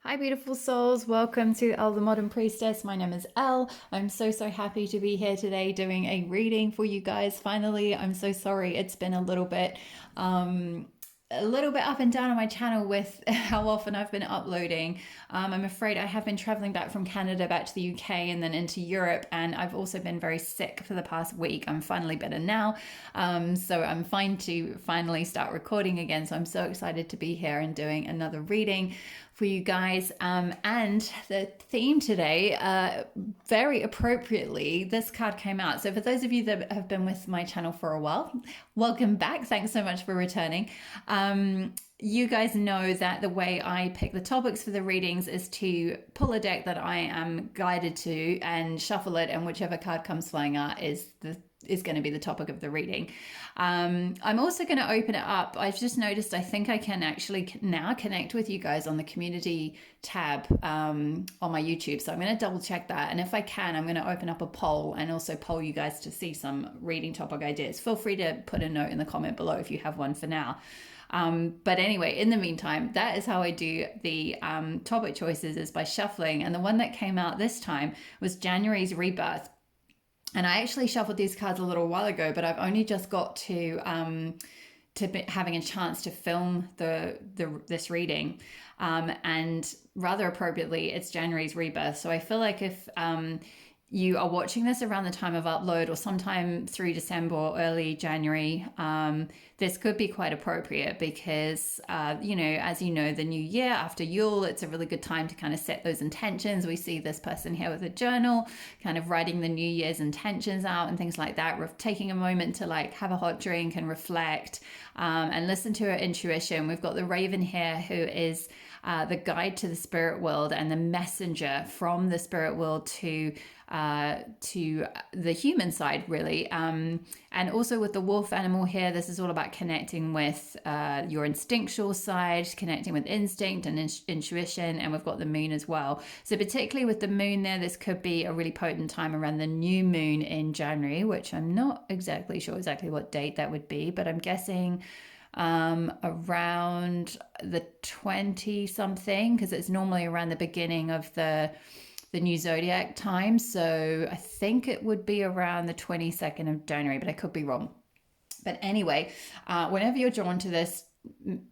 Hi, beautiful souls. Welcome to Elle, the Modern Priestess. My name is Elle. I'm so happy to be here today doing a reading for you guys. Finally, I'm so sorry. It's been um, a little bit up and down on my channel with how often I've been uploading. I'm afraid I have been traveling back from Canada back to the UK and then into Europe, and I've also been very sick for the past week. I'm finally better now, so I'm fine to finally start recording again. So I'm so excited to be here and doing another reading for you guys. And the theme today, very appropriately, this card came out. So for those of you that have been with my channel for a while, welcome back. Thanks so much for returning. You guys know that the way I pick the topics for the readings is to pull a deck that I am guided to and shuffle it, and whichever card comes flying out is going to be the topic of the reading. I'm also going to open it up. I've just noticed I think I can actually now connect with you guys on the community tab on my YouTube. So I'm going to double check that. And if I can, I'm going to open up a poll and also poll you guys to see some reading topic ideas. Feel free to put a note in the comment below if you have one for now. But anyway, in the meantime, that is how I do the topic choices, is by shuffling. And the one that came out this time was January's Rebirth. And I actually shuffled these cards a little while ago, but I've only just got to having a chance to film this reading. And rather appropriately, it's January's Rebirth. So I feel like if you are watching this around the time of upload or sometime through December or early January, this could be quite appropriate because, as you know, the new year after Yule, it's a really good time to kind of set those intentions. We see this person here with a journal, kind of writing the New Year's intentions out and things like that. We're taking a moment to like have a hot drink and reflect and listen to our intuition. We've got the Raven here, who is the guide to the spirit world and the messenger from the spirit world to the human side, really. And also with the wolf animal here, this is all about connecting with your instinctual side, connecting with instinct and intuition. And we've got the moon as well. So particularly with the moon there, this could be a really potent time around the new moon in January, which I'm not exactly sure exactly what date that would be, but I'm guessing around the 20 something, because it's normally around the beginning of the new zodiac time. So I think it would be around the 22nd of January, but I could be wrong. But anyway, whenever you're drawn to this,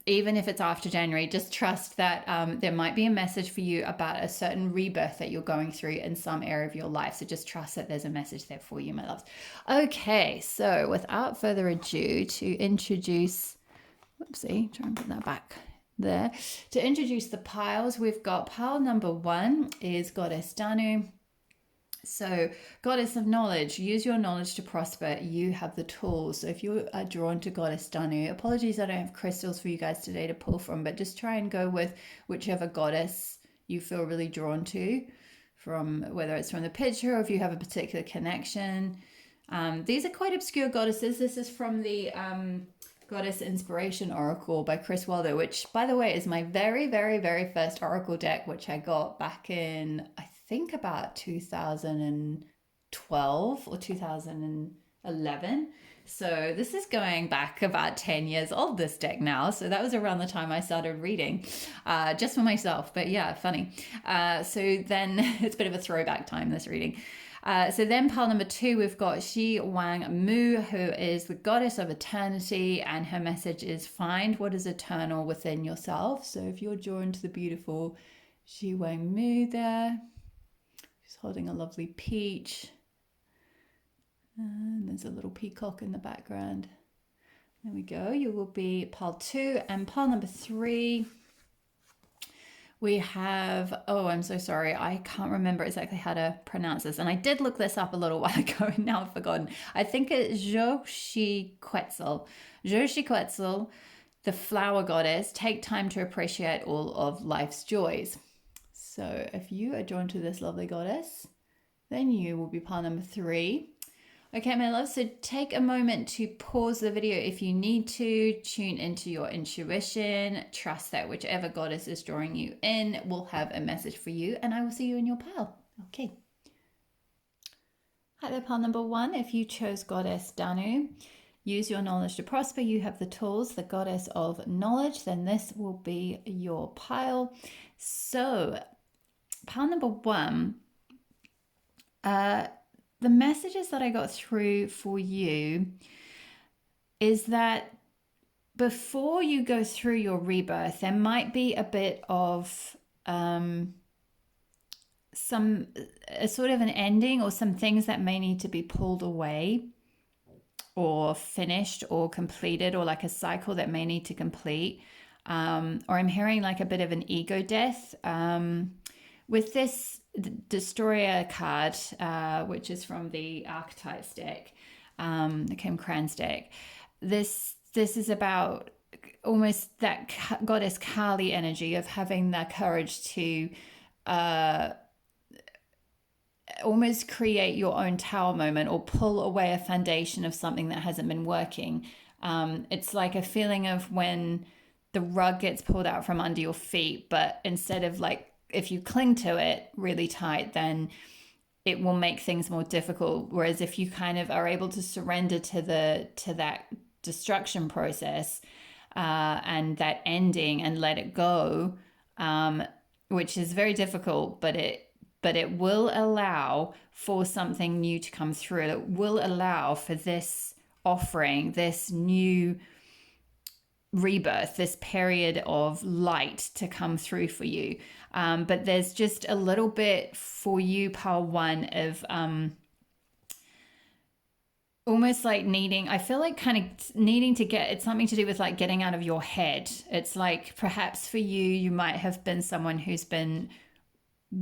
even if it's after January, just trust that there might be a message for you about a certain rebirth that you're going through in some area of your life. So just trust that there's a message there for you, my loves. Okay, so without further ado, to introduce, whoopsie, try and put that back there. To introduce the piles, we've got pile number 1 is Goddess Danu. So, Goddess of Knowledge, use your knowledge to prosper. You have the tools. So if you are drawn to Goddess Danu, apologies I don't have crystals for you guys today to pull from, but just try and go with whichever goddess you feel really drawn to, from whether it's from the picture or if you have a particular connection. These are quite obscure goddesses. This is from the Goddess Inspiration Oracle by Chris Wilder, which, by the way, is my very first Oracle deck, which I got back in, I think, about 2012 or 2011. So this is going back about 10 years old, this deck now. So that was around the time I started reading, just for myself. But yeah, funny. So then it's a bit of a throwback time, this reading. So then pile number 2, we've got Shi Wang Mu, who is the goddess of eternity, and her message is find what is eternal within yourself. So if you're drawn to the beautiful Shi Wang Mu there, she's holding a lovely peach. And there's a little peacock in the background. There we go. You will be pile 2. And pile number 3, we have, oh, I'm so sorry. I can't remember exactly how to pronounce this. And I did look this up a little while ago and now I've forgotten. I think it's Xochiquetzal. Xochiquetzal, the flower goddess. Take time to appreciate all of life's joys. So if you are drawn to this lovely goddess, then you will be pile number 3. Okay, my love, so take a moment to pause the video if you need to, tune into your intuition, trust that whichever goddess is drawing you in will have a message for you, and I will see you in your pile. Okay. Hi there, pile number 1. If you chose Goddess Danu, use your knowledge to prosper. You have the tools, the goddess of knowledge. Then this will be your pile. So, pile number one, the messages that I got through for you is that before you go through your rebirth, there might be a bit of some a sort of an ending or some things that may need to be pulled away or finished or completed, or like a cycle that may need to complete. Or I'm hearing like a bit of an ego death. With this Destroyer card, which is from the Archetypes deck, the Kim Kranz deck, this is about almost that goddess Kali energy of having the courage to almost create your own tower moment or pull away a foundation of something that hasn't been working. It's like a feeling of when the rug gets pulled out from under your feet, but instead of like, if you cling to it really tight, then it will make things more difficult. Whereas if you kind of are able to surrender to that destruction process and that ending and let it go, which is very difficult, but it will allow for something new to come through. It will allow for this offering, this new rebirth, this period of light to come through for you. But there's just a little bit for you, pile one, of almost like needing, I feel like kind of needing to get, it's something to do with like getting out of your head. It's like perhaps for you, you might have been someone who's been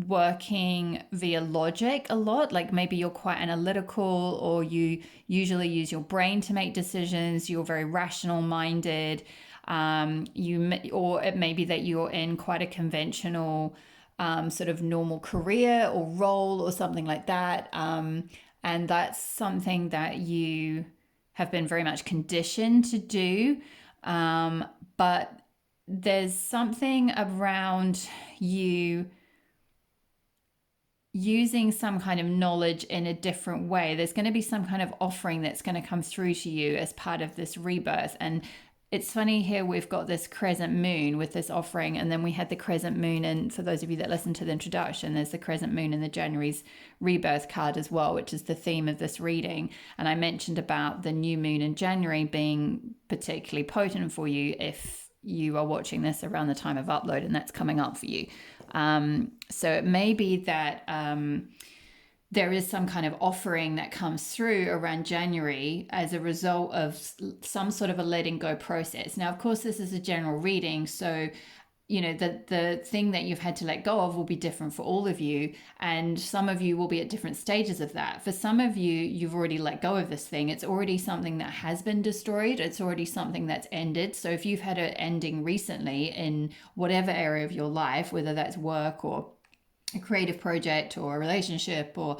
working via logic a lot. Like maybe you're quite analytical, or you usually use your brain to make decisions. You're very rational minded. Or it may be that you're in quite a conventional sort of normal career or role or something like that. And that's something that you have been very much conditioned to do. But there's something around you using some kind of knowledge in a different way. There's going to be some kind of offering that's going to come through to you as part of this rebirth. And it's funny here, we've got this crescent moon with this offering, and then we had the crescent moon, and for those of you that listened to the introduction, there's the crescent moon in the January's rebirth card as well, which is the theme of this reading. And I mentioned about the new moon in January being particularly potent for you if you are watching this around the time of upload and that's coming up for you. So it may be that there is some kind of offering that comes through around January as a result of some sort of a letting go process. Now, of course, this is a general reading, so you know the thing that you've had to let go of will be different for all of you, and some of you will be at different stages of that. For some of you, you've already let go of this thing. It's already something that has been destroyed. It's already something that's ended. So if you've had an ending recently in whatever area of your life, whether that's work or a creative project or a relationship, or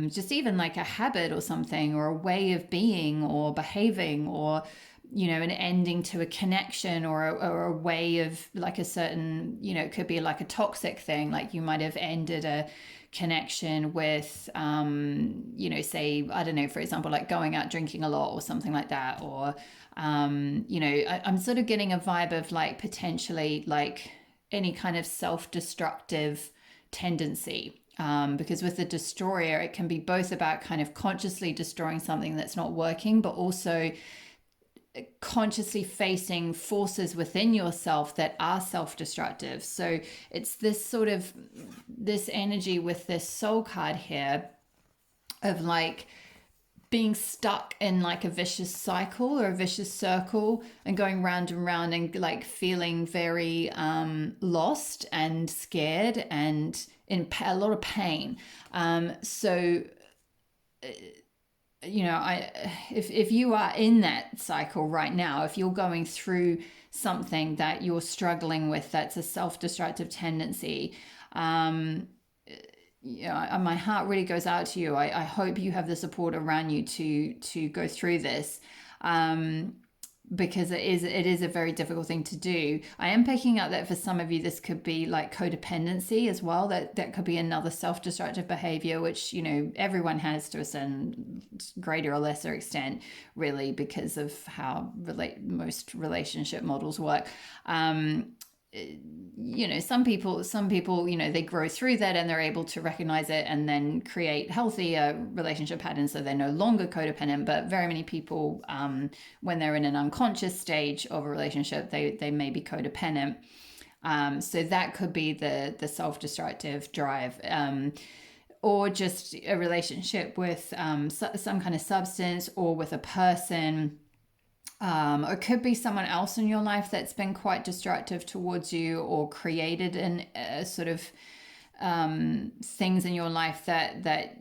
just even like a habit or something, or a way of being or behaving, or you know, an ending to a connection, or a way of like a certain, you know, it could be like a toxic thing. Like you might have ended a connection with, you know, say, I don't know, for example, like going out drinking a lot or something like that. Or, you know, I'm sort of getting a vibe of like potentially like any kind of self-destructive tendency. Because with the destroyer, it can be both about kind of consciously destroying something that's not working, but also consciously facing forces within yourself that are self-destructive. So it's this sort of this energy with this soul card here of like being stuck in like a vicious cycle or a vicious circle and going round and round and like feeling very lost and scared and in a lot of pain. So you know, if you are in that cycle right now, if you're going through something that you're struggling with, that's a self-destructive tendency, you know, my heart really goes out to you. I hope you have the support around you to go through this. because it is a very difficult thing to do. I am picking up that for some of you this could be like codependency as well. That could be another self-destructive behavior, which everyone has to a certain greater or lesser extent, really, because of how most relationship models work. Some people they grow through that and they're able to recognize it and then create healthier relationship patterns, so they're no longer codependent. But very many people, when they're in an unconscious stage of a relationship, they may be codependent. So that could be the self-destructive drive, or just a relationship with some kind of substance, or with a person. Or it could be someone else in your life that's been quite destructive towards you, or created sort of things in your life that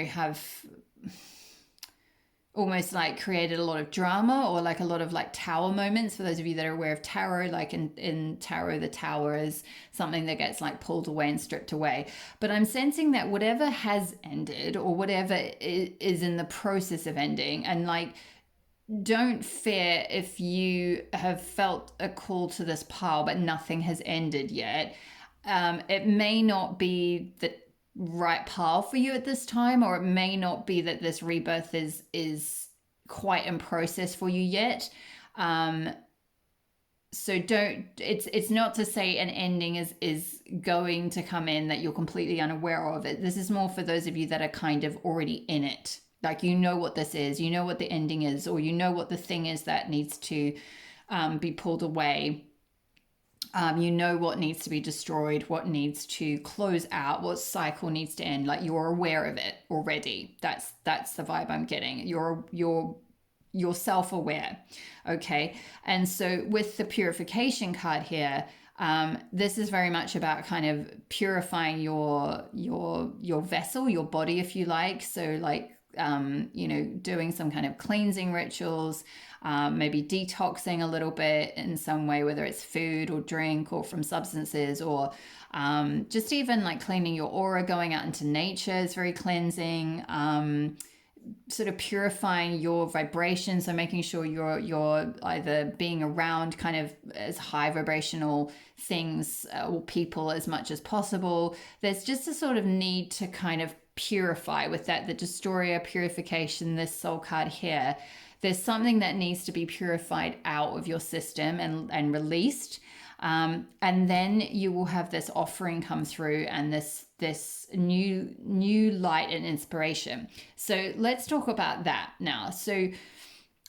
have almost like created a lot of drama, or like a lot of like tower moments. For those of you that are aware of tarot, like in tarot, the tower is something that gets like pulled away and stripped away. But I'm sensing that whatever has ended, or whatever is in the process of ending, and like, don't fear if you have felt a call to this pile but nothing has ended yet. It may not be the right pile for you at this time, or it may not be that this rebirth is quite in process for you yet. So don't, it's not to say an ending is going to come in that you're completely unaware of it. This is more for those of you that are kind of already in it. Like, what this is, what the ending is, or what the thing is that needs to be pulled away. What needs to be destroyed, what needs to close out, what cycle needs to end. Like, you're aware of it already. That's the vibe I'm getting. You're self-aware. Okay. And so with the purification card here, this is very much about kind of purifying your vessel, your body, if you like. So like, doing some kind of cleansing rituals, maybe detoxing a little bit in some way, whether it's food or drink or from substances, or just even like cleaning your aura, going out into nature is very cleansing. Sort of purifying your vibration, so making sure you're either being around kind of as high vibrational things or people as much as possible. There's just a sort of need to kind of purify with that, the destroyer purification, this soul card here. There's something that needs to be purified out of your system and released. And then you will have this offering come through, and this new light and inspiration. So let's talk about that now. So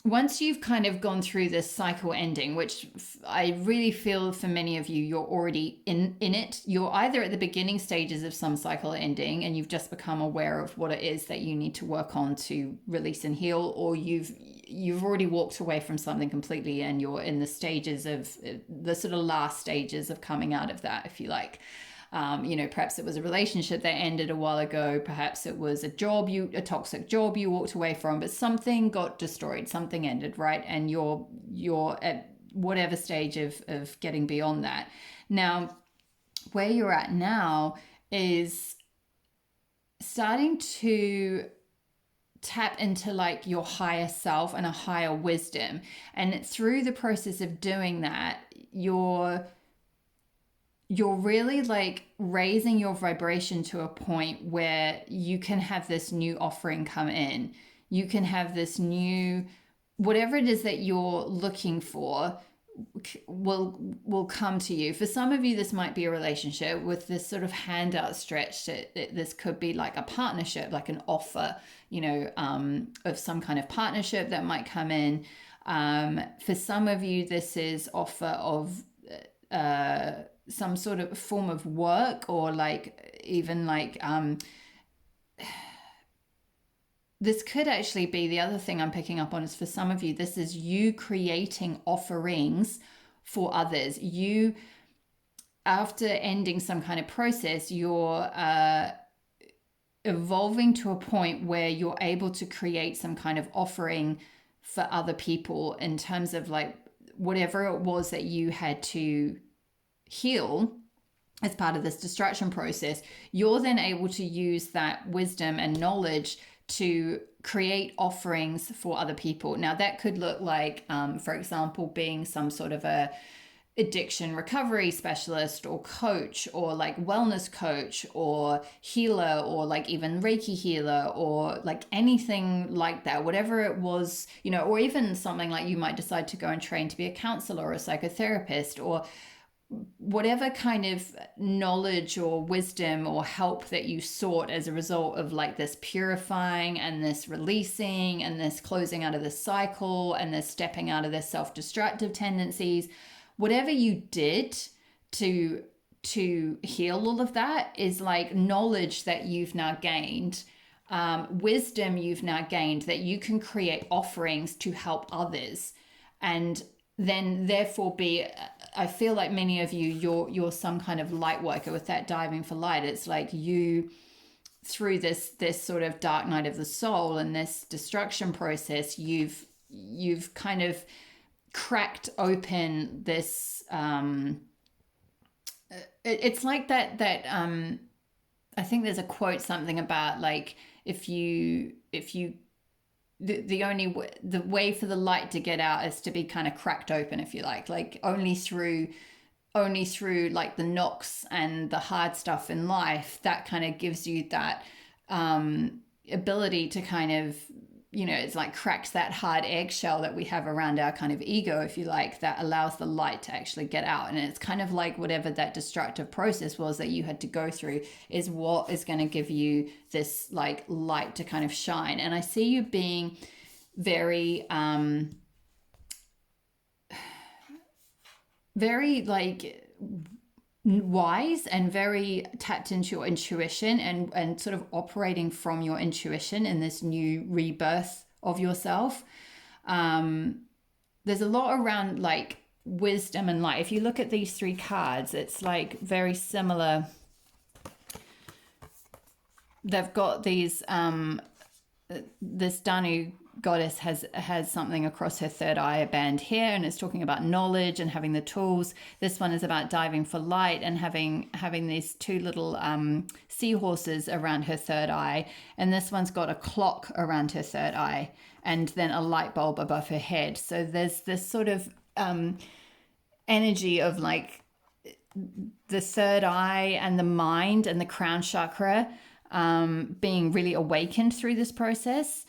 once you've kind of gone through this cycle ending, which I really feel for many of you, you're already in it. You're either at the beginning stages of some cycle ending and you've just become aware of what it is that you need to work on to release and heal, or you've already walked away from something completely and you're in the stages of the sort of last stages of coming out of that, if you like. Perhaps it was a relationship that ended a while ago. Perhaps it was a toxic job you walked away from, but something got destroyed, something ended, right? And you're at whatever stage of getting beyond that. Now, where you're at now is starting to tap into like your higher self and a higher wisdom. And through the process of doing that, you're really like raising your vibration to a point where you can have this new offering come in. You can have this new, whatever it is that you're looking for will come to you. For some of you, this might be a relationship with this sort of hand outstretched. This could be like a partnership, like an offer, of some kind of partnership that might come in. For some of you, this is offer of some sort of form of work, or like even like this could actually be, the other thing I'm picking up on is, for some of you, this is you creating offerings for others. You, after ending some kind of process, you're evolving to a point where you're able to create some kind of offering for other people, in terms of like whatever it was that you had to heal as part of this destruction process. You're then able to use that wisdom and knowledge to create offerings for other people. Now, that could look like, for example, being some sort of a addiction recovery specialist or coach or like wellness coach or healer or like even Reiki healer or like anything like that, whatever it was, you know, or even something like you might decide to go and train to be a counselor or a psychotherapist or whatever kind of knowledge or wisdom or help that you sought as a result of like this purifying and this releasing and this closing out of this cycle and this stepping out of this self-destructive tendencies, whatever you did to heal all of that is like knowledge that you've now gained, wisdom you've now gained, that you can create offerings to help others. And then therefore be, I feel like many of you, you're some kind of light worker with that diving for light. It's like you, through this sort of dark night of the soul and this destruction process, you've kind of cracked open this it's like that I think there's a quote, something about like if you the way for the light to get out is to be kind of cracked open, if you like only through like the knocks and the hard stuff in life, that kind of gives you that ability to kind of, you know, it's like cracks that hard eggshell that we have around our kind of ego, if you like, that allows the light to actually get out. And it's kind of like whatever that destructive process was that you had to go through is what is going to give you this like light to kind of shine. And I see you being very very like wise and very tapped into your intuition and sort of operating from your intuition in this new rebirth of yourself. There's a lot around like wisdom and light. If you look at these three cards, it's like very similar. They've got these this Danu goddess has something across her third eye, a band here, and it's talking about knowledge and having the tools. This one is about diving for light and having these two little seahorses around her third eye, and this one's got a clock around her third eye and then a light bulb above her head. So there's this sort of energy of like the third eye and the mind and the crown chakra being really awakened through this process.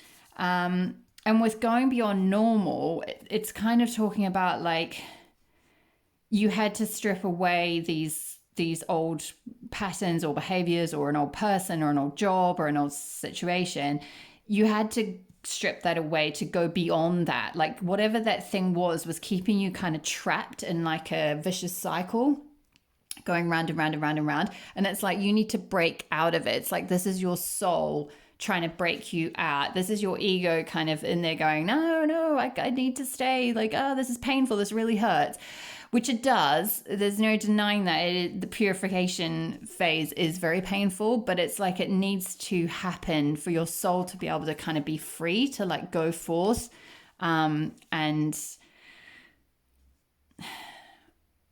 And with going beyond normal, it's kind of talking about like you had to strip away these old patterns or behaviors or an old person or an old job or an old situation. You had to strip that away to go beyond that. Like whatever that thing was keeping you kind of trapped in like a vicious cycle, going round and round and round and round. And it's like you need to break out of it. It's like this is your soul trying to break you out. This is your ego kind of in there going, no, I need to stay. Like, oh, this is painful. This really hurts. Which it does. There's no denying that. The purification phase is very painful, but it's like it needs to happen for your soul to be able to kind of be free to like go forth and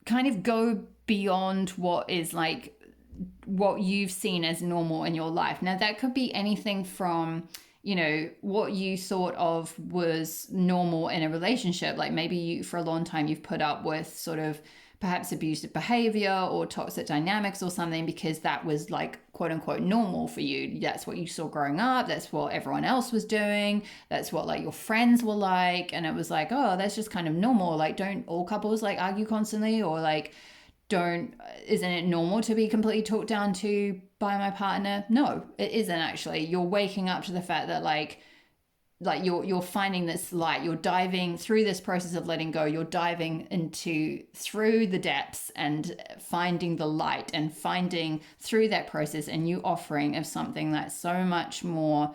kind of go beyond what is like what you've seen as normal in your life. Now that could be anything from, you know, what you thought of was normal in a relationship. Like maybe you, for a long time, you've put up with sort of perhaps abusive behavior or toxic dynamics or something because that was like quote unquote normal for you. That's what you saw growing up. That's what everyone else was doing. That's what like your friends were like. And it was like, oh, that's just kind of normal. Like don't all couples like argue constantly, or like isn't it normal to be completely talked down to by my partner? No, it isn't actually. You're waking up to the fact that like you're finding this light. You're diving through this process of letting go. You're diving through the depths and finding the light and finding through that process a new offering of something that's so much more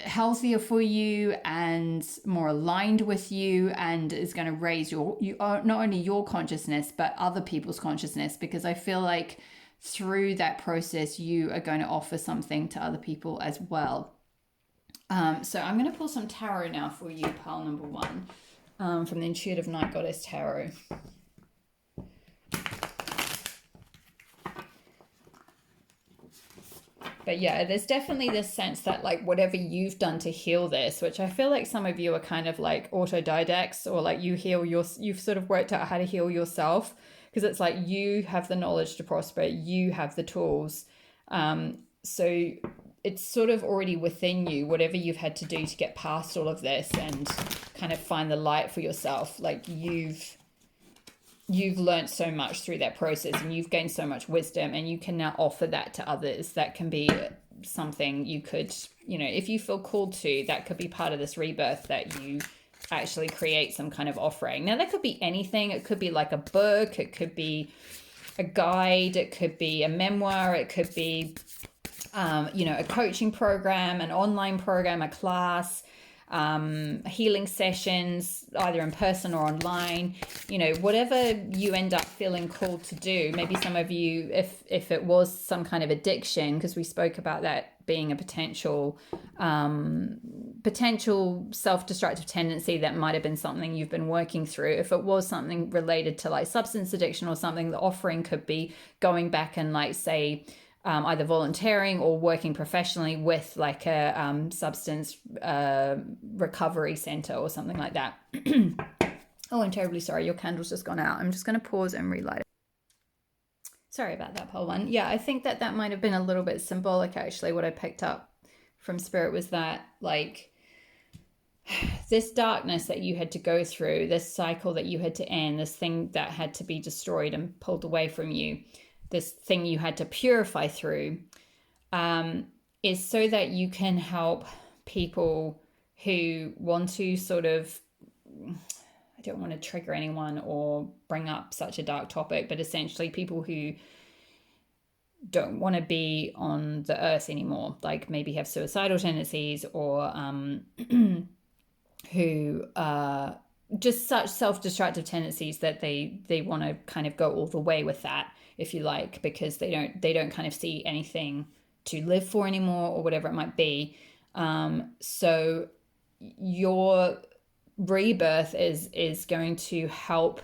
healthier for you and more aligned with you, and is going to raise not only your consciousness but other people's consciousness, because I feel like through that process you are going to offer something to other people as well. So I'm going to pull some tarot now for you, pile number one, from the Intuitive Night Goddess Tarot. But yeah, there's definitely this sense that like whatever you've done to heal this, which I feel like some of you are kind of like autodidacts, or like you've sort of worked out how to heal yourself, because it's like you have the knowledge to prosper, you have the tools. So it's sort of already within you, whatever you've had to do to get past all of this and kind of find the light for yourself. Like you've learned so much through that process, and you've gained so much wisdom, and you can now offer that to others. That can be something you could, if you feel called to, that could be part of this rebirth, that you actually create some kind of offering. Now that could be anything. It could be like a book, it could be a guide, it could be a memoir, it could be a coaching program, an online program, a class, healing sessions, either in person or online, whatever you end up feeling called to do. Maybe some of you, if it was some kind of addiction, because we spoke about that being a potential self-destructive tendency, that might have been something you've been working through. If it was something related to like substance addiction or something, the offering could be going back and like say, either volunteering or working professionally with like a substance recovery center or something like that. Oh, I'm terribly sorry. Your candle's just gone out. I'm just going to pause and relight it. Sorry about that, pole one. Yeah, I think that might have been a little bit symbolic, actually. What I picked up from Spirit was that, like, this darkness that you had to go through, this cycle that you had to end, this thing that had to be destroyed and pulled away from you, this thing you had to purify through, is so that you can help people who want to sort of, I don't want to trigger anyone or bring up such a dark topic, but essentially people who don't want to be on the earth anymore, like maybe have suicidal tendencies, or who just such self-destructive tendencies that they want to kind of go all the way with that, if you like, because they don't kind of see anything to live for anymore, or whatever it might be. So your rebirth is going to help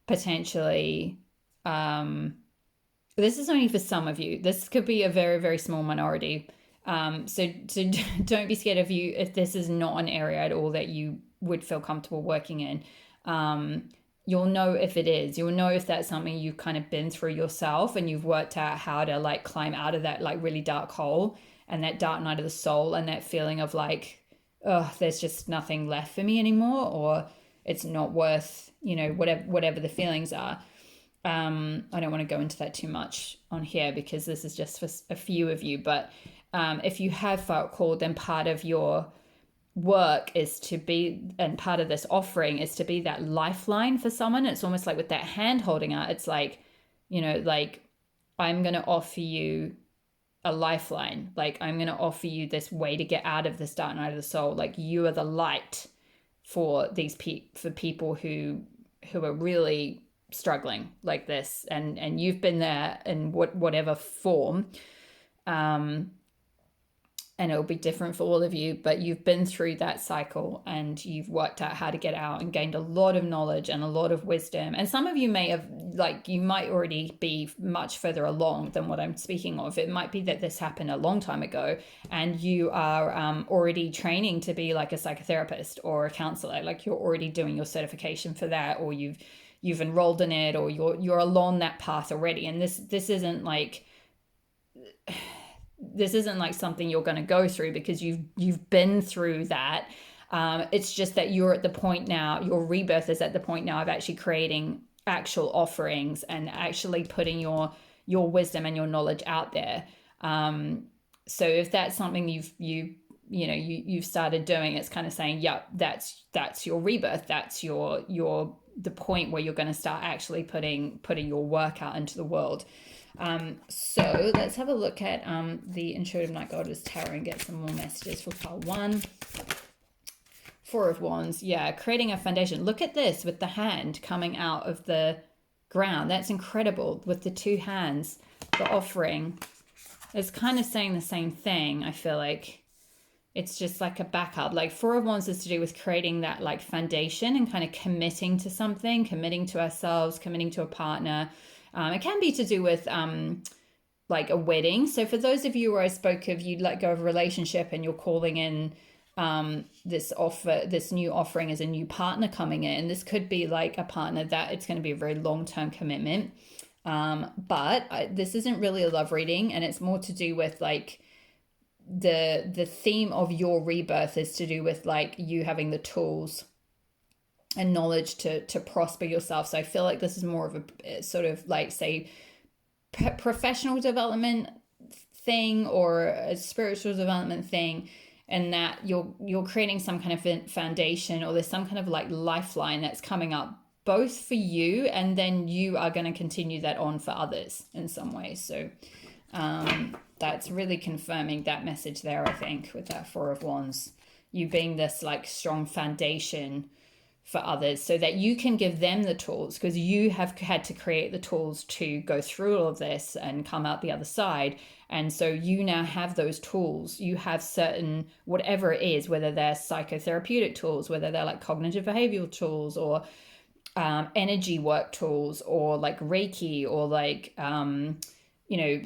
potentially, this is only for some of you, this could be a very, very small minority, so don't be scared if this is not an area at all that you would feel comfortable working in. You'll know if it is. You'll know if that's something you've kind of been through yourself, and you've worked out how to like climb out of that like really dark hole, and that dark night of the soul, and that feeling of like, oh, there's just nothing left for me anymore, or it's not worth, whatever the feelings are. I don't want to go into that too much on here, because this is just for a few of you. But if you have felt called, then part of your work is to be, and part of this offering is to be that lifeline for someone. It's almost like with that hand holding out, it's like, like, I'm going to offer you a lifeline. Like, I'm going to offer you this way to get out of this dark night of the soul. Like, you are the light for these for people who are really struggling like this, and you've been there in whatever form, and it'll be different for all of you, but you've been through that cycle, and you've worked out how to get out and gained a lot of knowledge and a lot of wisdom. And some of you may have, like, you might already be much further along than what I'm speaking of. It might be that this happened a long time ago, and you are already training to be like a psychotherapist or a counselor. Like, you're already doing your certification for that, or you've enrolled in it, or you're along that path already. And this isn't like something you're going to go through because you've been through that. It's just that you're at the point now, your rebirth is at the point now of actually creating actual offerings and actually putting your wisdom and your knowledge out there. So if that's something you've started doing, it's kind of saying, yep, that's your rebirth. That's the point where you're going to start actually putting your work out into the world. So let's have a look at the Intuitive Night Goddess Tarot and get some more messages for pile 1. 4 of Wands. Yeah, creating a foundation. Look at this with the hand coming out of the ground. That's incredible. With the 2 hands, the offering is kind of saying the same thing. I feel like it's just like a backup. Like 4 of Wands is to do with creating that like foundation and kind of committing to something, committing to ourselves, committing to a partner. It can be to do with like a wedding. So for those of you where I spoke of, you'd let go of a relationship and you're calling in this new offering as a new partner coming in. This could be like a partner that it's going to be a very long-term commitment. This isn't really a love reading, and it's more to do with like the theme of your rebirth is to do with like you having the tools and knowledge to prosper yourself. So I feel like this is more of a sort of like, say, professional development thing or a spiritual development thing, and that you're creating some kind of foundation, or there's some kind of like lifeline that's coming up both for you, and then you are going to continue that on for others in some way. So that's really confirming that message there, I think, with that Four of Wands. You being this like strong foundation for others so that you can give them the tools, because you have had to create the tools to go through all of this and come out the other side. And so you now have those tools. You have certain, whatever it is, whether they're psychotherapeutic tools, whether they're like cognitive behavioral tools, or energy work tools, or like Reiki, or like,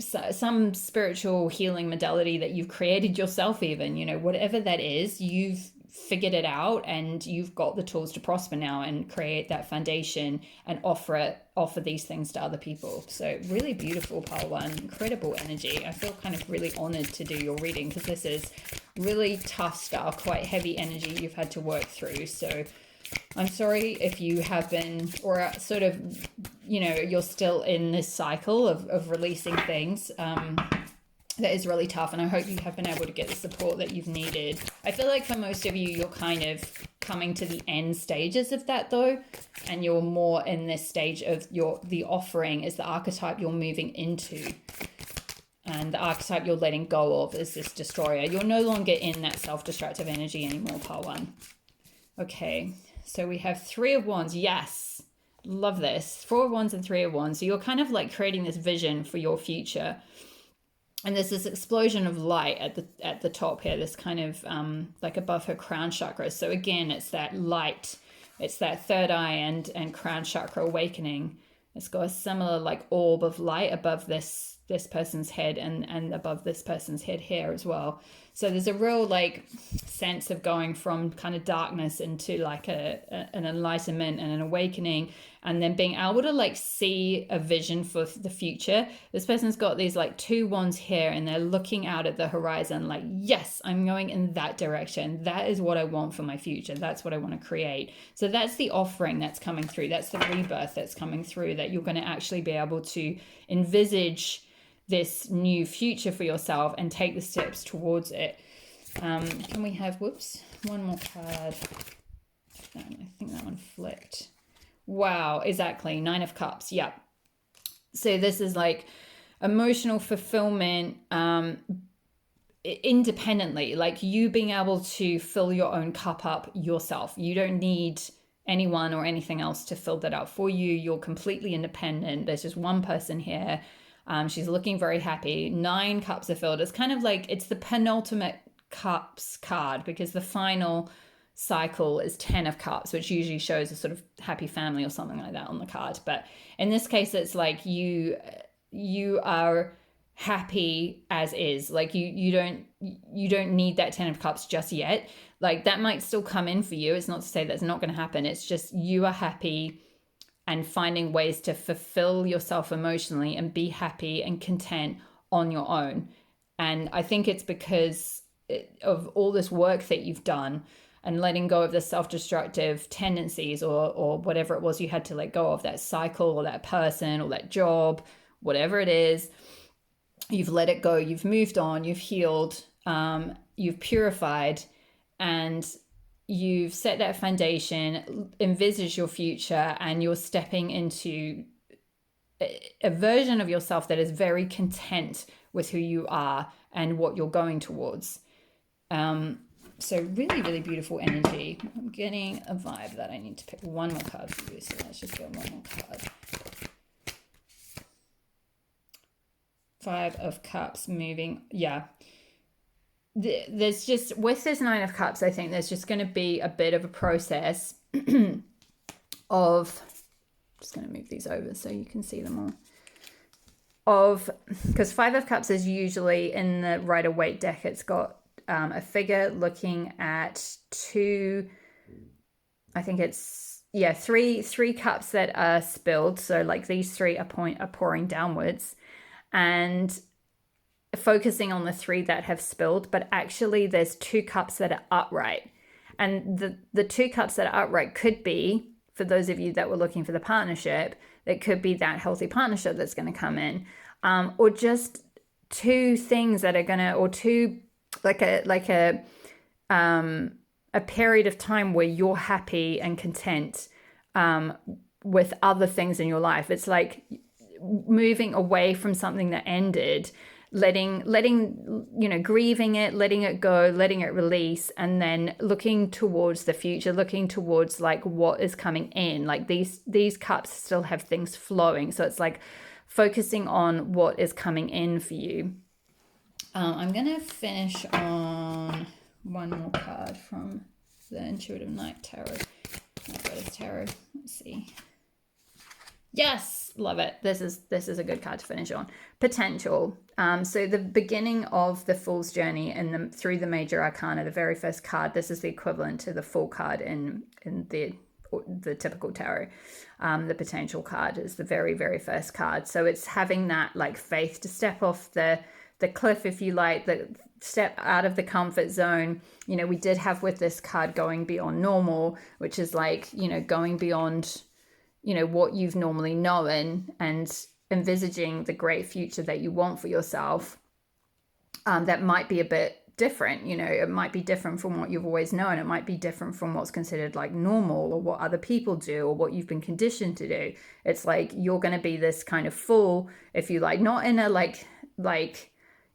some spiritual healing modality that you've created yourself, even, whatever that is, you've figured it out and you've got the tools to prosper now and create that foundation and offer these things to other people. So really beautiful, pile one. Incredible energy. I feel kind of really honored to do your reading, because this is really tough stuff, quite heavy energy you've had to work through. So I'm sorry if you have been, or sort of, you're still in this cycle of releasing things. That is really tough, and I hope you have been able to get the support that you've needed. I feel like for most of you, you're kind of coming to the end stages of that though, and you're more in this stage of the offering is the archetype you're moving into, and the archetype you're letting go of is this destroyer. You're no longer in that self-destructive energy anymore, pile one. Okay, so we have Three of Wands. Yes, love this. Four of Wands and Three of Wands. So you're kind of like creating this vision for your future. And there's this explosion of light at the top here, this kind of like above her crown chakra. So again, it's that light, it's that third eye and crown chakra awakening. It's got a similar like orb of light above this person's head and above this person's head here as well. So there's a real like sense of going from kind of darkness into like an enlightenment and an awakening, and then being able to like see a vision for the future. This person's got these like two wands here, and they're looking out at the horizon like, yes, I'm going in that direction. That is what I want for my future. That's what I want to create. So that's the offering that's coming through. That's the rebirth that's coming through, that you're going to actually be able to envisage this new future for yourself and take the steps towards it. Can we have, one more card? I think that one flipped. Wow, exactly. Nine of Cups. Yeah. So this is like emotional fulfillment, independently, like you being able to fill your own cup up yourself. You don't need anyone or anything else to fill that up for you. You're completely independent. There's just one person here. She's looking very happy. 9 cups are filled. It's kind of like, it's the penultimate cups card, because the final cycle is 10 of cups, which usually shows a sort of happy family or something like that on the card. But in this case, it's like you are happy as is. Like you don't need that 10 of cups just yet. Like that might still come in for you. It's not to say that's not going to happen. It's just you are happy and finding ways to fulfill yourself emotionally and be happy and content on your own. And I think it's because of all this work that you've done and letting go of the self-destructive tendencies or whatever it was you had to let go of, that cycle or that person or that job, whatever it is. You've let it go, you've moved on, you've healed, you've purified, and you've set that foundation, envisage your future, and you're stepping into a version of yourself that is very content with who you are and what you're going towards. So really, really beautiful energy. I'm getting a vibe that I need to pick one more card for you. So let's just go one more card. 5 of Cups moving. Yeah. There's just, with this 9 of Cups, I think there's just going to be a bit of a process of, just going to move these over so you can see them all. because Five of Cups is usually in the Rider-Waite deck, it's got a figure looking at two, I think it's, yeah, three cups that are spilled. So like these three are pouring downwards, and focusing on the three that have spilled, but actually there's two cups that are upright. And the two cups that are upright could be, for those of you that were looking for the partnership, it could be that healthy partnership that's going to come in, or just two things that are going to, or two, like a period of time where you're happy and content with other things in your life. It's like moving away from something that ended, letting grieving it, letting it go, letting it release, and then looking towards the future, looking towards like what is coming in. Like these cups still have things flowing, so it's like focusing on what is coming in for you. I'm gonna finish on one more card from the Intuitive Night Tarot. Goddess Tarot. Let's see. Yes, love it. This is a good card to finish on. Potential. So the beginning of the Fool's Journey and through the Major Arcana, the very first card. This is the equivalent to the Fool card in the typical tarot. The Potential card is the very, very first card. So it's having that like faith to step off the cliff, if you like, the step out of the comfort zone. We did have with this card going beyond normal, which is like, going beyond what you've normally known and envisaging the great future that you want for yourself. That might be a bit different. It might be different from what you've always known. It might be different from what's considered like normal, or what other people do, or what you've been conditioned to do. It's like you're going to be this kind of fool, if you like, not in a like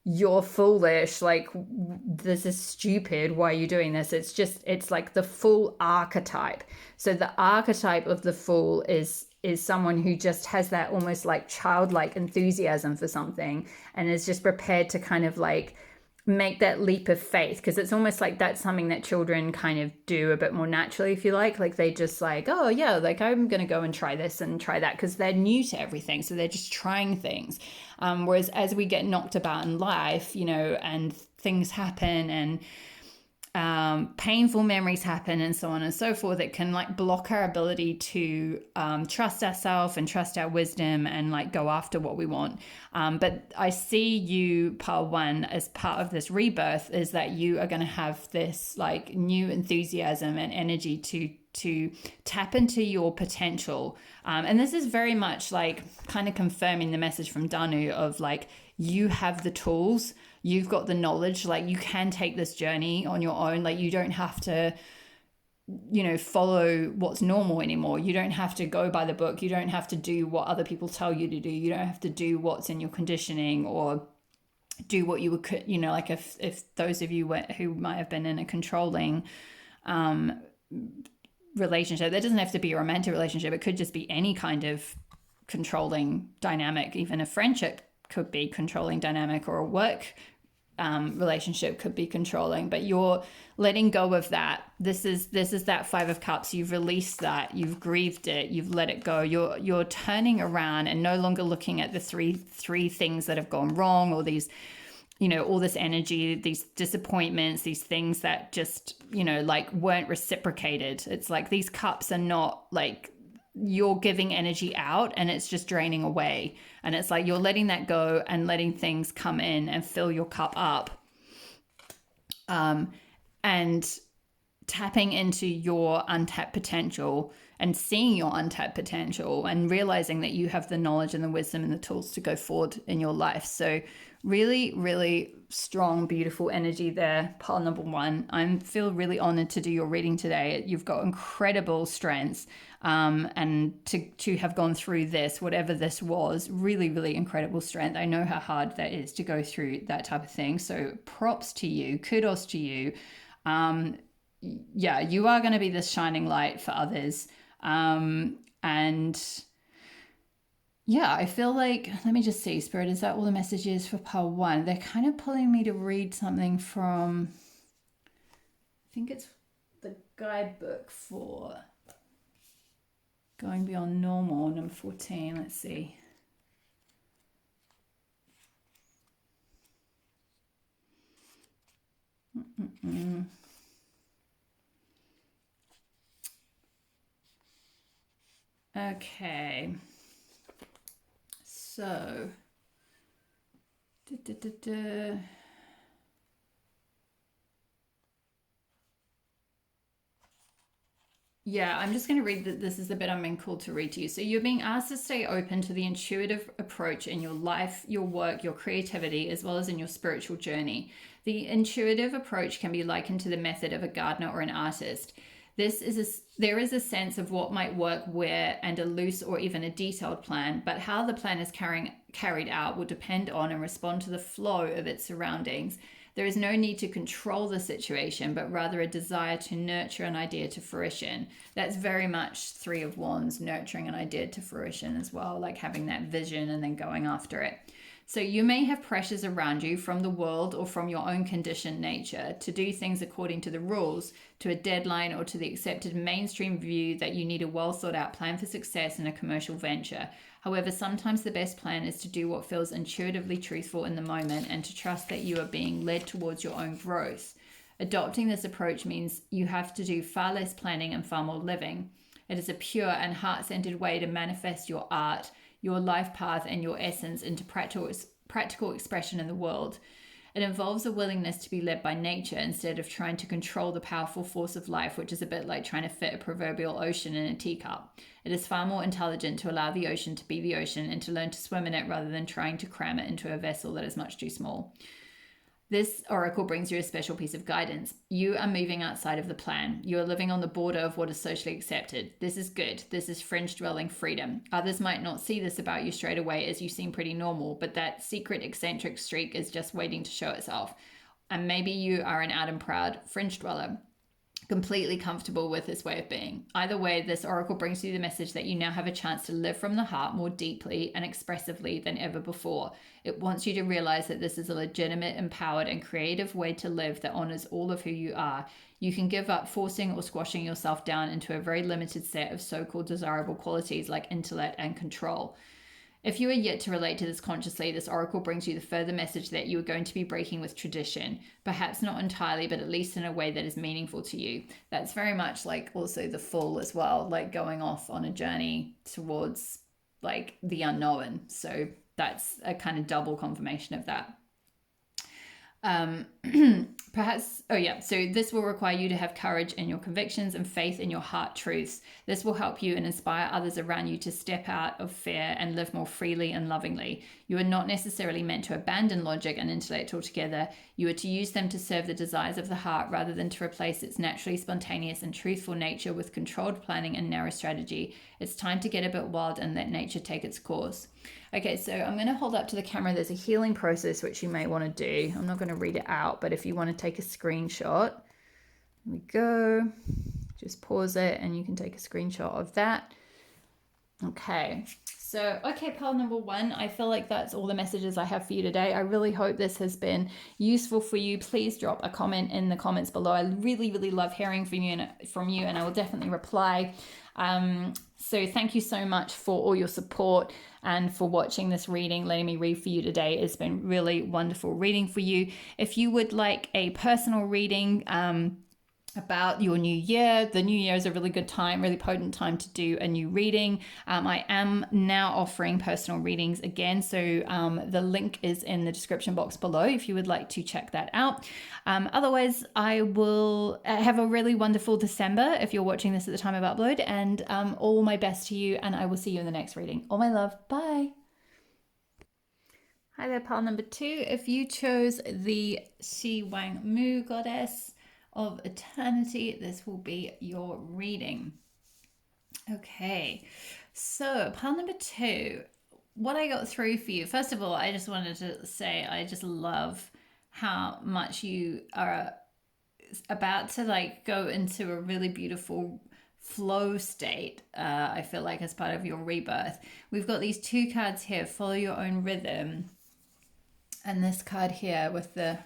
you're foolish, like this is stupid, why are you doing this? It's like the fool archetype. So the archetype of the fool is someone who just has that almost like childlike enthusiasm for something, and is just prepared to kind of like make that leap of faith, because it's almost like that's something that children kind of do a bit more naturally, if you like they just like, oh yeah, like I'm gonna go and try this and try that, because they're new to everything, so they're just trying things. Whereas as we get knocked about in life, and things happen, and painful memories happen, and so on and so forth, it can like block our ability to trust ourselves and trust our wisdom and like go after what we want. But I see you, Pile One, as part of this rebirth, is that you are going to have this like new enthusiasm and energy to tap into your potential. And this is very much like kind of confirming the message from Danu of like, you have the tools, you've got the knowledge, like you can take this journey on your own. Like you don't have to, follow what's normal anymore. You don't have to go by the book. You don't have to do what other people tell you to do. You don't have to do what's in your conditioning, or do what you would, like if those of you who might have been in a controlling relationship, that doesn't have to be a romantic relationship. It could just be any kind of controlling dynamic. Even a friendship could be controlling dynamic, or a work relationship could be controlling, but you're letting go of that. This is that Five of Cups. You've released that, you've grieved it, you've let it go. You're turning around and no longer looking at the three things that have gone wrong, or these, all this energy, these disappointments, these things that just, like weren't reciprocated. It's like these cups are not like, you're giving energy out and it's just draining away. And it's like you're letting that go and letting things come in and fill your cup up. And tapping into your untapped potential and seeing your untapped potential and realizing that you have the knowledge and the wisdom and the tools to go forward in your life. So really, really strong, beautiful energy there, pile number one. I feel really honored to do your reading today. You've got incredible strengths, and to have gone through this, whatever this was, really, really incredible strength. I know how hard that is to go through that type of thing. So props to you, kudos to you. Yeah, you are going to be this shining light for others. And yeah, I feel like, let me just see, Spirit, is that all the messages for pile one? They're kind of pulling me to read something from, I think it's the guidebook for Going Beyond Normal, number 14. Let's see. Okay. So. Da, da, da, da. Yeah, I'm just going to read that. This is the bit I'm being called to read to you. So, you're being asked to stay open to the intuitive approach in your life, your work, your creativity, as well as in your spiritual journey. The intuitive approach can be likened to the method of a gardener or an artist. There is a sense of what might work where and a loose or even a detailed plan, but how the plan is carried out will depend on and respond to the flow of its surroundings. There is no need to control the situation, but rather a desire to nurture an idea to fruition. That's very much Three of Wands, nurturing an idea to fruition as well, like having that vision and then going after it. So you may have pressures around you from the world or from your own conditioned nature to do things according to the rules, to a deadline, or to the accepted mainstream view that you need a well thought out plan for success in a commercial venture. However, sometimes the best plan is to do what feels intuitively truthful in the moment and to trust that you are being led towards your own growth. Adopting this approach means you have to do far less planning and far more living. It is a pure and heart-centered way to manifest your art, your life path, and your essence into practical expression in the world. It involves a willingness to be led by nature instead of trying to control the powerful force of life, which is a bit like trying to fit a proverbial ocean in a teacup. It is far more intelligent to allow the ocean to be the ocean and to learn to swim in it rather than trying to cram it into a vessel that is much too small. This oracle brings you a special piece of guidance. You are moving outside of the plan. You are living on the border of what is socially accepted. This is good. This is fringe dwelling freedom. Others might not see this about you straight away as you seem pretty normal, but that secret eccentric streak is just waiting to show itself. And maybe you are an out and proud fringe dweller, completely comfortable with this way of being. Either way, this oracle brings you the message that you now have a chance to live from the heart more deeply and expressively than ever before. It wants you to realize that this is a legitimate, empowered, and creative way to live that honors all of who you are. You can give up forcing or squashing yourself down into a very limited set of so-called desirable qualities like intellect and control. If you are yet to relate to this consciously, this oracle brings you the further message that you are going to be breaking with tradition. Perhaps not entirely, but at least in a way that is meaningful to you. That's very much like also the Fool as well, like going off on a journey towards like the unknown. So that's a kind of double confirmation of that. So this will require you to have courage in your convictions and faith in your heart truths. This will help you and inspire others around you to step out of fear and live more freely and lovingly. You are not necessarily meant to abandon logic and intellect altogether. You are to use them to serve the desires of the heart rather than to replace its naturally spontaneous and truthful nature with controlled planning and narrow strategy. It's time to get a bit wild and let nature take its course. Okay, so I'm going to hold up to the camera. There's a healing process which you may want to do. I'm not going to read it out, but if you want to take a screenshot, here we go. Just pause it and you can take a screenshot of that. Okay, so, pile number one, I feel like that's all the messages I have for you today. I really hope this has been useful for you. Please drop a comment in the comments below. I really, really love hearing from you, and I will definitely reply. So thank you so much for all your support and for watching this reading, letting me read for you today. It's been really wonderful reading for you. If you would like a personal reading, about your new year. The new year is a really good time, really potent time to do a new reading. I am now offering personal readings again, so the link is in the description box below if you would like to check that out. Otherwise, I will have a really wonderful December if you're watching this at the time of upload, and all my best to you, and I will see you in the next reading. All my love. Bye. Hi there, pile number two. If you chose the Shi Wang Mu goddess of eternity, this will be your reading. Okay, so pile number two, what I got through for you. First of all, I just wanted to say I just love how much you are about to like go into a really beautiful flow state. I feel like as part of your rebirth. We've got these two cards here, follow your own rhythm, and this card here with the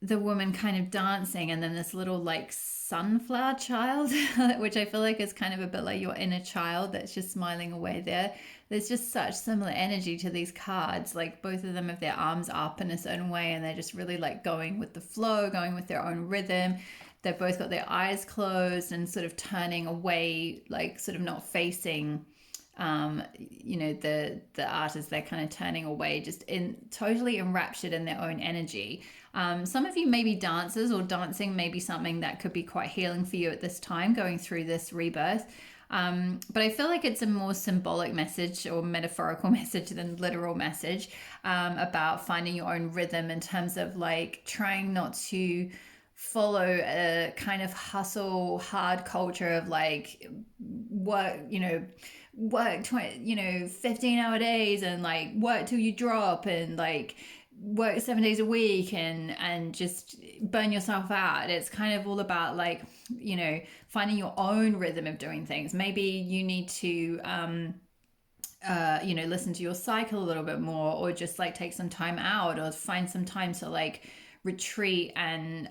the woman kind of dancing, and then this little like sunflower child, which I feel like is kind of a bit like your inner child that's just smiling away there. There's just such similar energy to these cards. Like both of them have their arms up in a certain way, and they're just really like going with the flow, going with their own rhythm. They've both got their eyes closed and sort of turning away, like sort of not facing the artist. They're kind of turning away, just in totally enraptured in their own energy. Some of you may be dancers, or dancing may be something that could be quite healing for you at this time, going through this rebirth. But I feel like it's a more symbolic message or metaphorical message than literal message, about finding your own rhythm, in terms of like trying not to follow a kind of hustle hard culture of like work 15-hour days, and like work till you drop, and like work 7 days a week, and just burn yourself out. It's kind of all about like finding your own rhythm of doing things. Maybe you need to listen to your cycle a little bit more, or just like take some time out, or find some time to like retreat and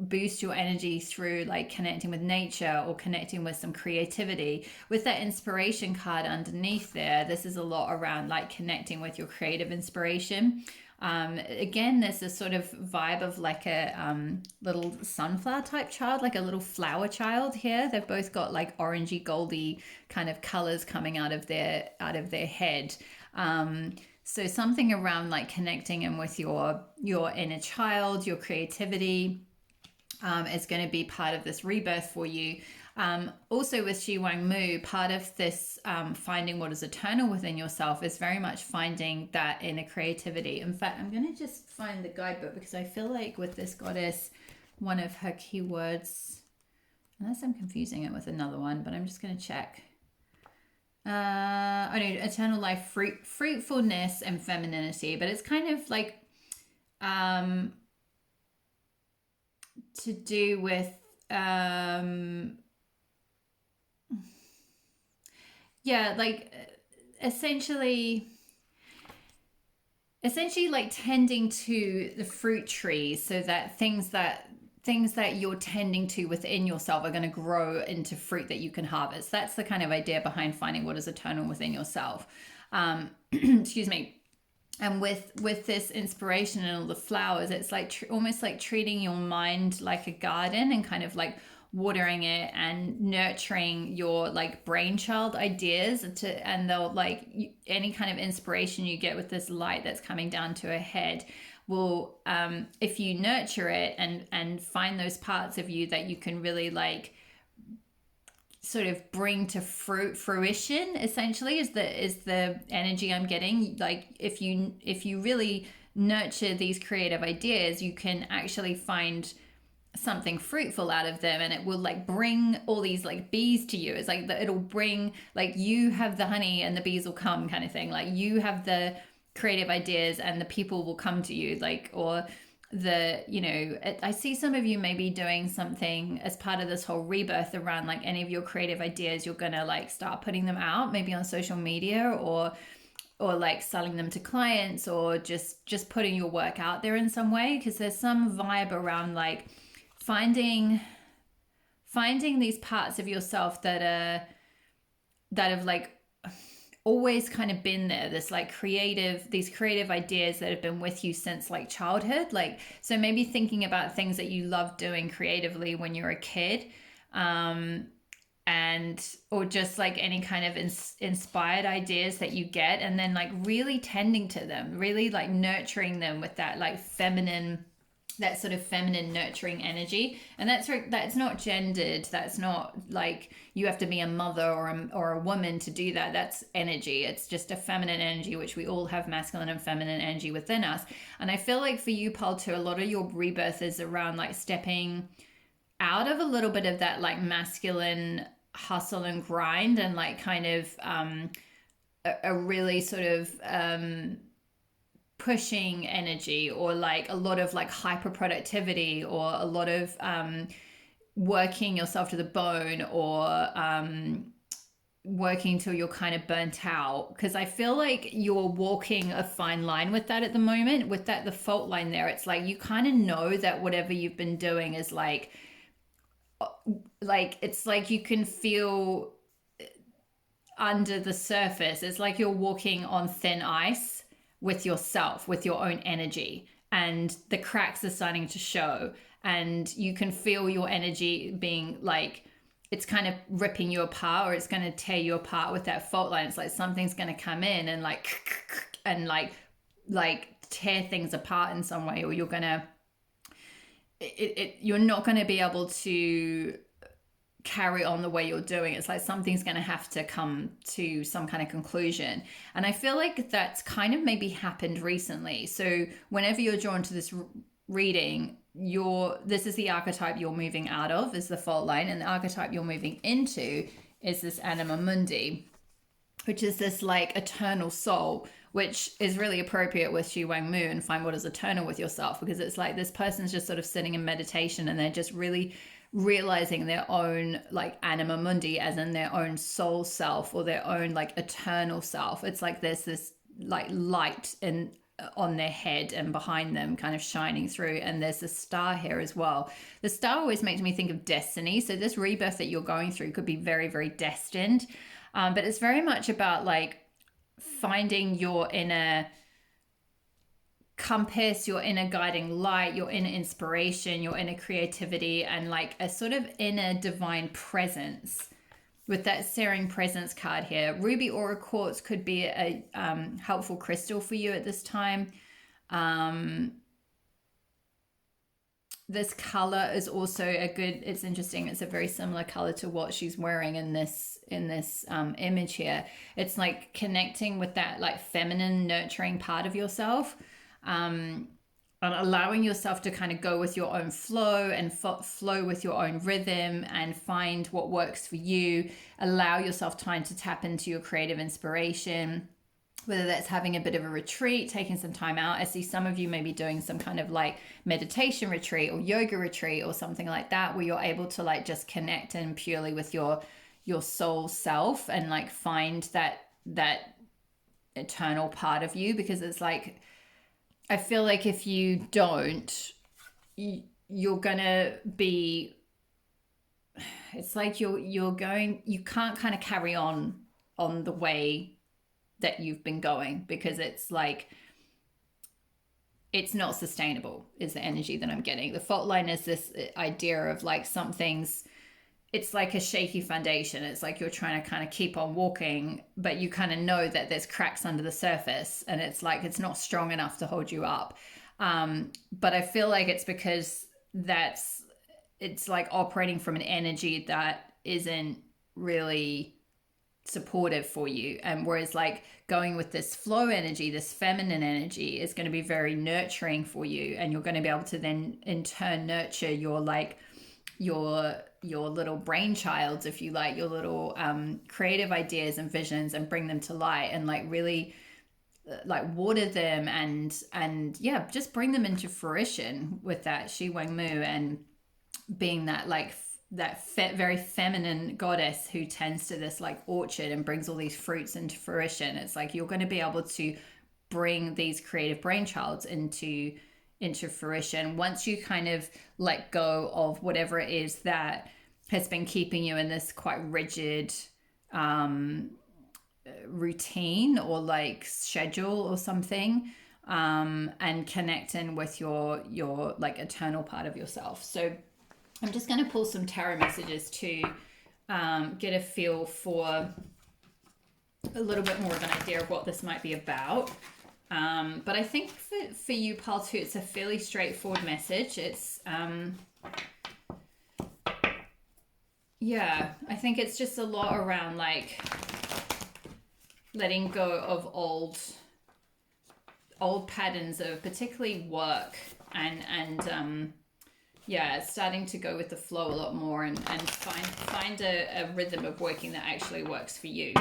boost your energy through like connecting with nature, or connecting with some creativity. With that inspiration card underneath there, this is a lot around like connecting with your creative inspiration. Again, there's this sort of vibe of like a little sunflower type child, like a little flower child here. They've both got like orangey goldy kind of colors coming out of their head. So something around like connecting in with your inner child, your creativity, is going to be part of this rebirth for you. Also with Shi Wang Mu, part of this finding what is eternal within yourself is very much finding that inner creativity. In fact, I'm going to just find the guidebook, because I feel like with this goddess, one of her keywords, unless I'm confusing it with another one, but I'm just going to check. Eternal life, fruitfulness, and femininity, but it's kind of like to do with like essentially like tending to the fruit trees, so that things that you're tending to within yourself are going to grow into fruit that you can harvest. That's the kind of idea behind finding what is eternal within yourself. Excuse me. And with this inspiration and all the flowers, it's like almost like treating your mind like a garden, and kind of like watering it and nurturing your like brainchild ideas and they'll like any kind of inspiration you get with this light that's coming down to a head will, if you nurture it and find those parts of you that you can really like sort of bring to fruition, essentially is the energy I'm getting. Like if you really nurture these creative ideas, you can actually find something fruitful out of them, and it will like bring all these like bees to you. It's like it'll bring, like, you have the honey and the bees will come, kind of thing. Like you have the creative ideas and the people will come to you. Like, or I see some of you maybe doing something as part of this whole rebirth around like any of your creative ideas. You're gonna like start putting them out, maybe on social media, or like selling them to clients, or just putting your work out there in some way, because there's some vibe around like finding these parts of yourself that have like always kind of been there, this like these creative ideas that have been with you since like childhood. Like, so maybe thinking about things that you love doing creatively when you're a kid, or just like any kind of inspired ideas that you get, and then like really tending to them, really like nurturing them with that like feminine, that sort of feminine nurturing energy. And that's not gendered. That's not like you have to be a mother or a woman to do that. That's energy. It's just a feminine energy, which we all have masculine and feminine energy within us. And I feel like for you, Paul, too, a lot of your rebirth is around like stepping out of a little bit of that like masculine hustle and grind, and like kind of a really sort of pushing energy, or like a lot of like hyper productivity, or a lot of working yourself to the bone, or working till you're kind of burnt out, because I feel like you're walking a fine line with that at the moment, with that the fault line there. It's like you kind of know that whatever you've been doing is like it's like you can feel under the surface. It's like you're walking on thin ice with yourself, with your own energy, and the cracks are starting to show, and you can feel your energy being like it's kind of ripping you apart, or it's going to tear you apart with that fault line. It's like something's going to come in and and like tear things apart in some way, or you're going to you're not going to be able to carry on the way you're doing. It's like something's going to have to come to some kind of conclusion. And I feel like that's kind of maybe happened recently. So whenever you're drawn to this reading, this is the archetype you're moving out of, is the fault line, and the archetype you're moving into is this anima mundi, which is this like eternal soul, which is really appropriate with Xu Wang Mu and find what is eternal with yourself, because it's like this person's just sort of sitting in meditation and they're just really realizing their own like anima mundi, as in their own soul self, or their own like eternal self. It's like there's this like light in on their head and behind them kind of shining through, and there's a star here as well. The star always makes me think of destiny, so this rebirth that you're going through could be very, very destined, but it's very much about like finding your inner compass, your inner guiding light, your inner inspiration, your inner creativity, and like a sort of inner divine presence. With that Searing Presence card here, ruby aura quartz could be a helpful crystal for you at this time. This color is also a good, it's interesting, it's a very similar color to what she's wearing in this image here. It's like connecting with that like feminine nurturing part of yourself, and allowing yourself to kind of go with your own flow and flow with your own rhythm and find what works for you. Allow yourself time to tap into your creative inspiration, whether that's having a bit of a retreat, taking some time out. I see some of you may be doing some kind of like meditation retreat or yoga retreat or something like that, where you're able to like just connect in purely with your soul self and like find that eternal part of you. Because it's like, I feel like if you don't, you're gonna be, it's like you can't kind of carry on the way that you've been going, because it's like, it's not sustainable is the energy that I'm getting. The fault line is this idea of like something's, it's like a shaky foundation. It's like you're trying to kind of keep on walking, but you kind of know that there's cracks under the surface, and it's like it's not strong enough to hold you up. But I feel like it's because it's like operating from an energy that isn't really supportive for you. And whereas like going with this flow energy, this feminine energy, is going to be very nurturing for you, and you're going to be able to then in turn nurture your like your little brainchilds, if you like, your little creative ideas and visions, and bring them to light, and like really like water them and yeah, just bring them into fruition with that Xi Wang Mu, and being that like very feminine goddess who tends to this like orchard and brings all these fruits into fruition. It's like you're going to be able to bring these creative brainchilds into fruition once you kind of let go of whatever it is that has been keeping you in this quite rigid routine or like schedule or something, and connecting with your like eternal part of yourself. So I'm just going to pull some tarot messages to get a feel for a little bit more of an idea of what this might be about. But I think for you, Pal, too, it's a fairly straightforward message. It's, yeah, I think it's just a lot around like letting go of old patterns of particularly work, and yeah, starting to go with the flow a lot more, and find a rhythm of working that actually works for you.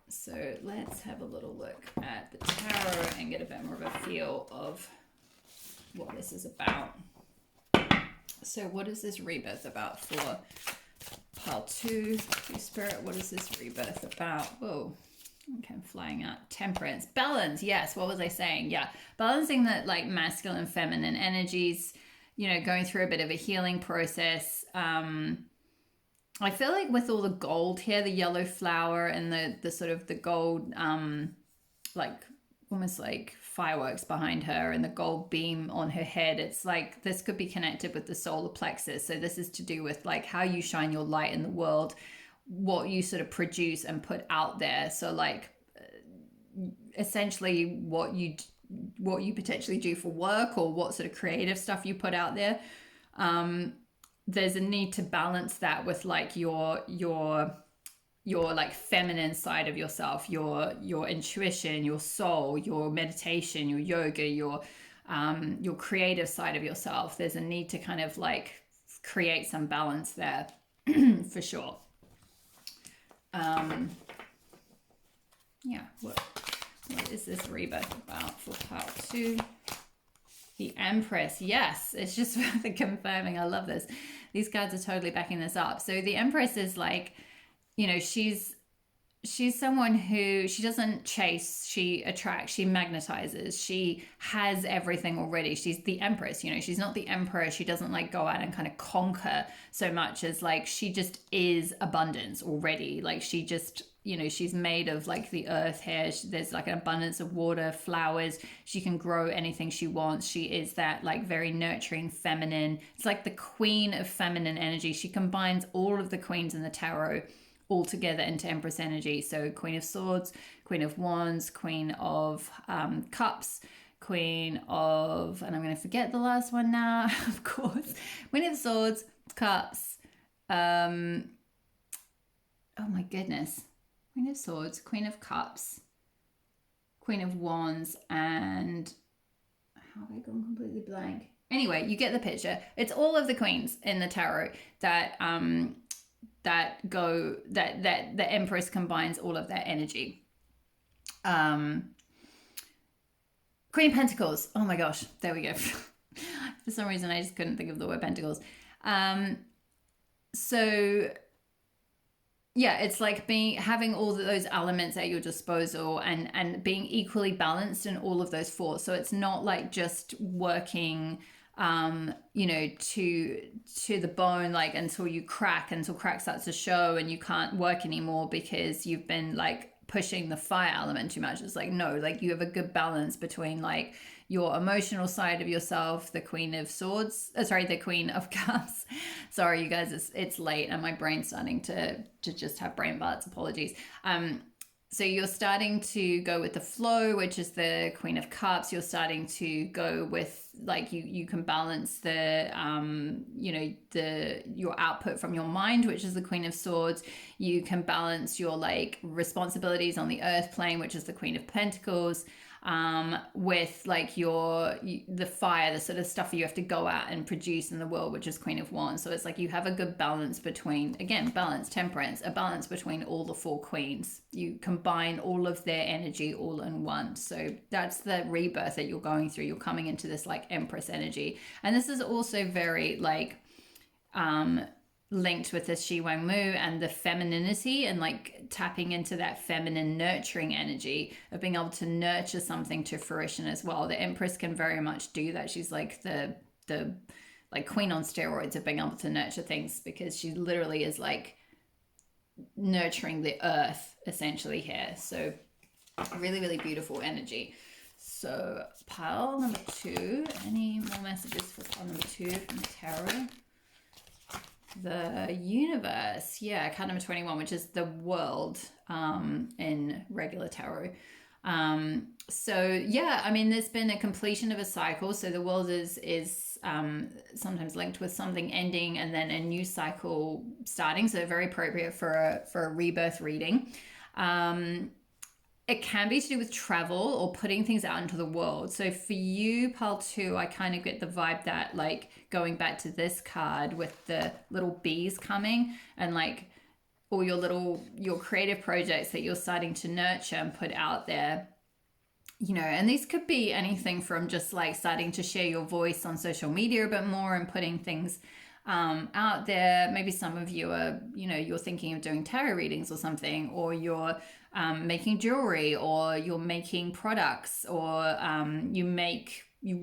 So let's have a little look at the tarot and get a bit more of a feel of what this is about. So what is this rebirth about for pile two Spirit. What is this rebirth about? Whoa. Okay, I'm flying out. Temperance. Balance. Yes. What was I saying? Yeah. Balancing that like masculine and feminine energies, you know, going through a bit of a healing process. I feel like with all the gold here, the yellow flower and the sort of the gold, like almost like fireworks behind her and the gold beam on her head, it's like this could be connected with the solar plexus. So this is to do with like how you shine your light in the world, what you sort of produce and put out there. So like essentially what you potentially do for work or what sort of creative stuff you put out there. There's a need to balance that with like your like feminine side of yourself, your intuition, your soul, your meditation, your yoga, your creative side of yourself. There's a need to kind of like create some balance there for sure. Yeah, what is this rebirth about for part two? The Empress. Yes, it's just the confirming. I love this. These cards are totally backing this up. So the Empress is like, you know, she's someone who, she doesn't chase, she attracts, she magnetizes, she has everything already. She's the Empress, you know, she's not the Emperor. She doesn't like go out and kind of conquer so much as like, she just is abundance already. Like she just, you know, she's made of like the earth here. There's like an abundance of water, flowers. She can grow anything she wants. She is that like very nurturing feminine. It's like the queen of feminine energy. She combines all of the queens in the tarot all together into Empress energy. So Queen of Swords, Queen of Wands, Queen of Cups, Queen of, and I'm going to forget the last one now, of course. Queen of Swords, Cups. Oh my goodness. Queen of Swords, Queen of Cups, Queen of Wands, and how have I gone completely blank? Anyway, you get the picture. It's all of the queens in the tarot that the Empress combines all of that energy. Queen of Pentacles. Oh my gosh, there we go. For some reason, I just couldn't think of the word Pentacles. So yeah, it's like having all of those elements at your disposal and being equally balanced in all of those four. So it's not like just working you know, to the bone, like until crack starts to show and you can't work anymore because you've been like pushing the fire element too much. It's like, no, like you have a good balance between like your emotional side of yourself, the Queen of Swords, the Queen of Cups. Sorry, you guys, it's late and my brain's starting to just have brain farts. Apologies. So you're starting to go with the flow, which is the Queen of Cups. You're starting to go with like you can balance the you know, your output from your mind, which is the Queen of Swords. You can balance your like responsibilities on the earth plane, which is the Queen of Pentacles, with like the fire, the sort of stuff you have to go out and produce in the world, which is Queen of Wands. So it's like you have a good balance between, again, balance, temperance, a balance between all the four queens. You combine all of their energy all in one. So that's the rebirth that you're going through. You're coming into this like Empress energy. And this is also very like linked with the Shi Wang Mu and the femininity and like tapping into that feminine nurturing energy of being able to nurture something to fruition as well. The Empress can very much do that. She's like the like queen on steroids of being able to nurture things because she literally is like nurturing the earth essentially here. So really, really beautiful energy. So pile number 2, any more messages for pile number 2 from the tarot? The universe, yeah, card number 21, which is the world in regular tarot. So yeah, I mean, there's been a completion of a cycle. So the world is sometimes linked with something ending and then a new cycle starting. So very appropriate for a rebirth reading. It can be to do with travel or putting things out into the world. So for you, pile 2, I kind of get the vibe that like going back to this card with the little bees coming and like all your creative projects that you're starting to nurture and put out there, you know, and these could be anything from just like starting to share your voice on social media a bit more and putting things out there. Maybe some of you are, you're thinking of doing tarot readings or something, or you're making jewelry, or you're making products, or you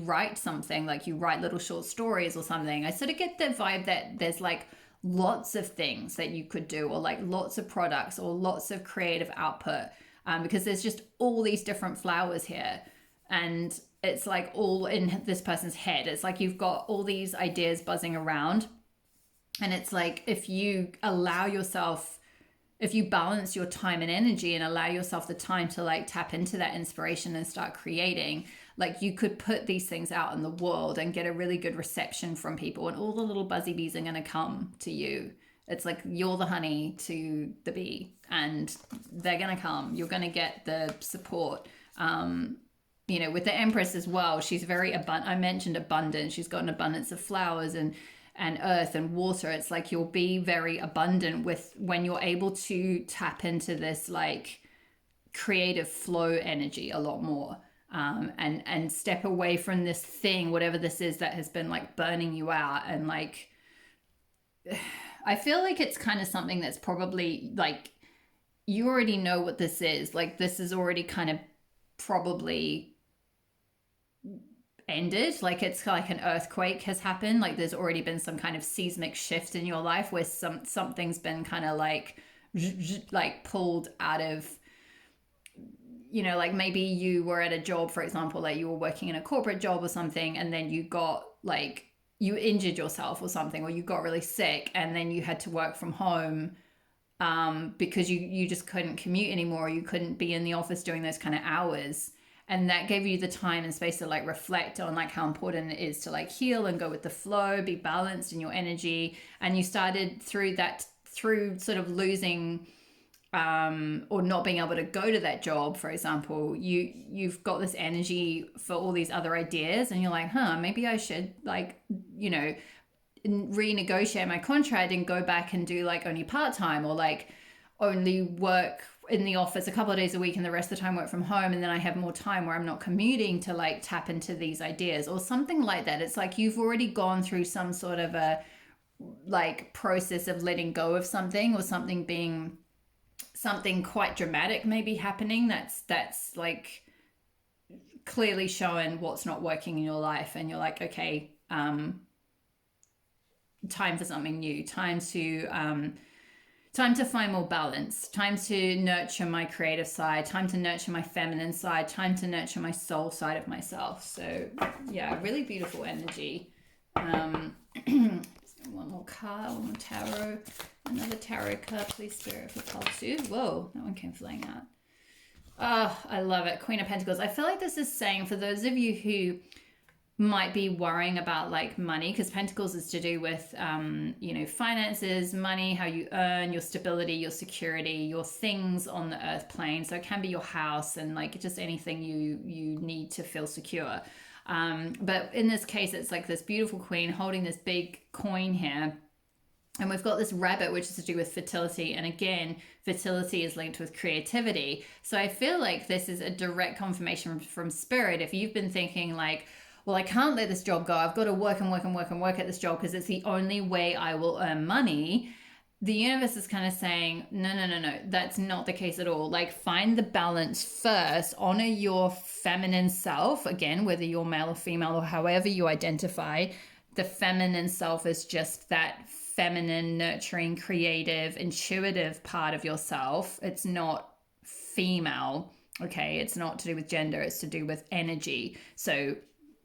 write something, like you write little short stories or something. I sort of get the vibe that there's like lots of things that you could do, or like lots of products, or lots of creative output, because there's just all these different flowers here, and it's like all in this person's head. It's like you've got all these ideas buzzing around, and it's like if you balance your time and energy and allow yourself the time to like tap into that inspiration and start creating, like you could put these things out in the world and get a really good reception from people, and all the little buzzy bees are going to come to you. It's like you're the honey to the bee, and they're going to come. You're going to get the support. With the Empress as well, she's very abundant. I mentioned abundance. She's got an abundance of flowers and earth and water. It's like you'll be very abundant when you're able to tap into this like creative flow energy a lot more, and step away from this thing, whatever this is that has been like burning you out. And like, I feel like it's kind of something that's probably like, you already know what this is. Like this is already kind of probably ended. Like it's like an earthquake has happened. Like there's already been some kind of seismic shift in your life where something's been kind of like pulled out of, like maybe you were at a job, for example, like you were working in a corporate job or something, and then you got like, you injured yourself or something, or you got really sick, and then you had to work from home because you just couldn't commute anymore. You couldn't be in the office doing those kind of hours. And that gave you the time and space to like reflect on like how important it is to like heal and go with the flow, be balanced in your energy. And you started through sort of losing or not being able to go to that job, for example, you've got this energy for all these other ideas, and you're like, maybe I should like, renegotiate my contract and go back and do like only part-time, or like only work in the office a couple of days a week and the rest of the time work from home, and then I have more time where I'm not commuting to like tap into these ideas or something like that. It's like you've already gone through some sort of a like process of letting go of something, or something quite dramatic maybe happening that's like clearly showing what's not working in your life, and you're like, okay, time for something new, time to find more balance, time to nurture my creative side, time to nurture my feminine side, time to nurture my soul side of myself. So yeah, really beautiful energy. One more card, one more tarot, another tarot card, please, Spirit, for part 2. Whoa, that one came flying out. Oh, I love it. Queen of Pentacles. I feel like this is saying, for those of you who might be worrying about like money, because Pentacles is to do with finances, money, how you earn, your stability, your security, your things on the earth plane. So it can be your house and like just anything you need to feel secure. But in this case, it's like this beautiful queen holding this big coin here. And we've got this rabbit, which is to do with fertility. And again, fertility is linked with creativity. So I feel like this is a direct confirmation from Spirit. If you've been thinking like, well, I can't let this job go, I've got to work and work and work and work at this job because it's the only way I will earn money. The universe is kind of saying, no, that's not the case at all. Like, find the balance first, honor your feminine self. Again, whether you're male or female or however you identify, the feminine self is just that feminine, nurturing, creative, intuitive part of yourself. It's not female, okay? It's not to do with gender, it's to do with energy. So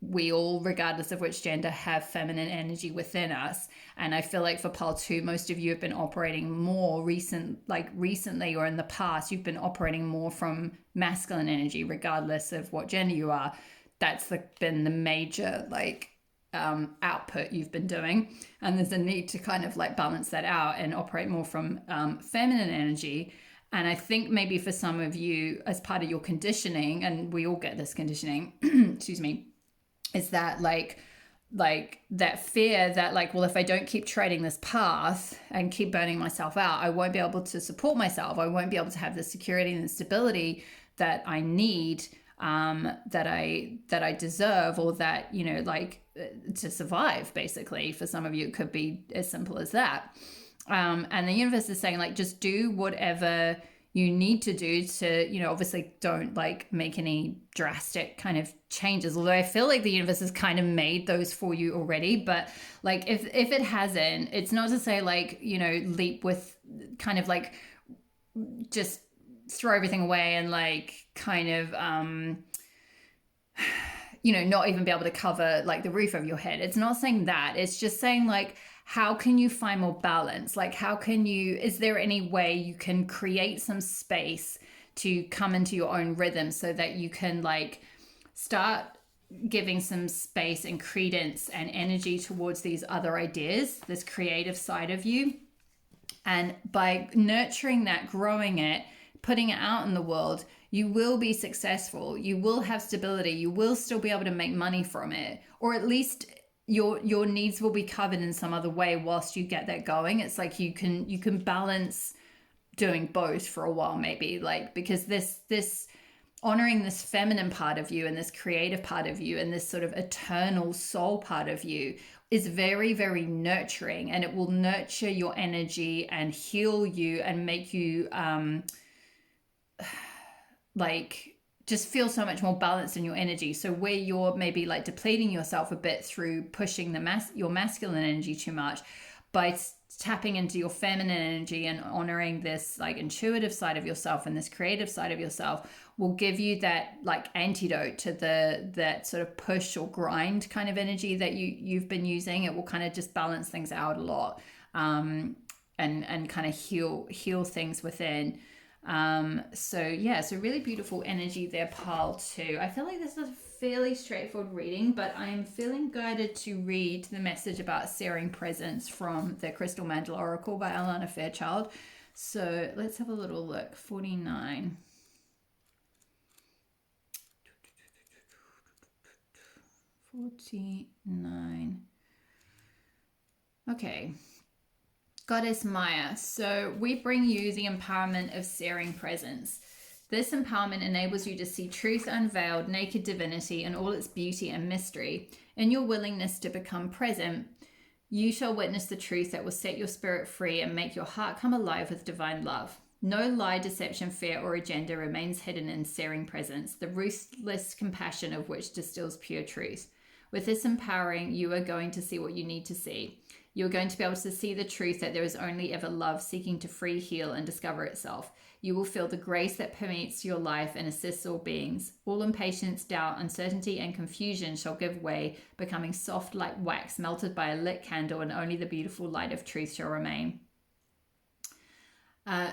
we all, regardless of which gender, have feminine energy within us. And I feel like for part 2, most of you have been operating more recently or in the past, you've been operating more from masculine energy, regardless of what gender you are. That's been the major output you've been doing. And there's a need to kind of like balance that out and operate more from feminine energy. And I think maybe for some of you, as part of your conditioning, and we all get this conditioning, excuse me, is that like that fear that like, well, if I don't keep treading this path and keep burning myself out, I won't be able to support myself. I won't be able to have the security and the stability that I need that I deserve, or that, like, to survive, basically. For some of you, it could be as simple as that. And the universe is saying, like, just do whatever you need to do to, obviously don't like make any drastic kind of changes. Although I feel like the universe has kind of made those for you already. But like, if it hasn't, it's not to say like, leap with kind of like just throw everything away and like kind of not even be able to cover like the roof of your head. It's not saying that. It's just saying like, how can you find more balance? Like, is there any way you can create some space to come into your own rhythm so that you can like start giving some space and credence and energy towards these other ideas, this creative side of you? And by nurturing that, growing it, putting it out in the world, you will be successful. You will have stability. You will still be able to make money from it, or at least your needs will be covered in some other way whilst you get that going. It's like you can balance doing both for a while, maybe, like, because this honoring this feminine part of you and this creative part of you and this sort of eternal soul part of you is very, very nurturing, and it will nurture your energy and heal you and make you like just feel so much more balanced in your energy. So where you're maybe like depleting yourself a bit through pushing your masculine energy too much, by tapping into your feminine energy and honoring this like intuitive side of yourself and this creative side of yourself, will give you that like antidote to that sort of push or grind kind of energy that you've been using. It will kind of just balance things out a lot, and kind of heal things within. So really beautiful energy there, pile 2. I feel like this is a fairly straightforward reading, but I am feeling guided to read the message about searing presence from the Crystal Mantle Oracle by Alana Fairchild. So let's have a little look. 49. Okay. Goddess Maya, so we bring you the empowerment of searing presence. This empowerment enables you to see truth unveiled, naked divinity, and all its beauty and mystery. In your willingness to become present, you shall witness the truth that will set your spirit free and make your heart come alive with divine love. No lie, deception, fear, or agenda remains hidden in searing presence, the ruthless compassion of which distills pure truth. With this empowering, you are going to see what you need to see. You're going to be able to see the truth that there is only ever love seeking to free, heal, and discover itself. You will feel the grace that permeates your life and assists all beings. All impatience, doubt, uncertainty, and confusion shall give way, becoming soft like wax melted by a lit candle, and only the beautiful light of truth shall remain.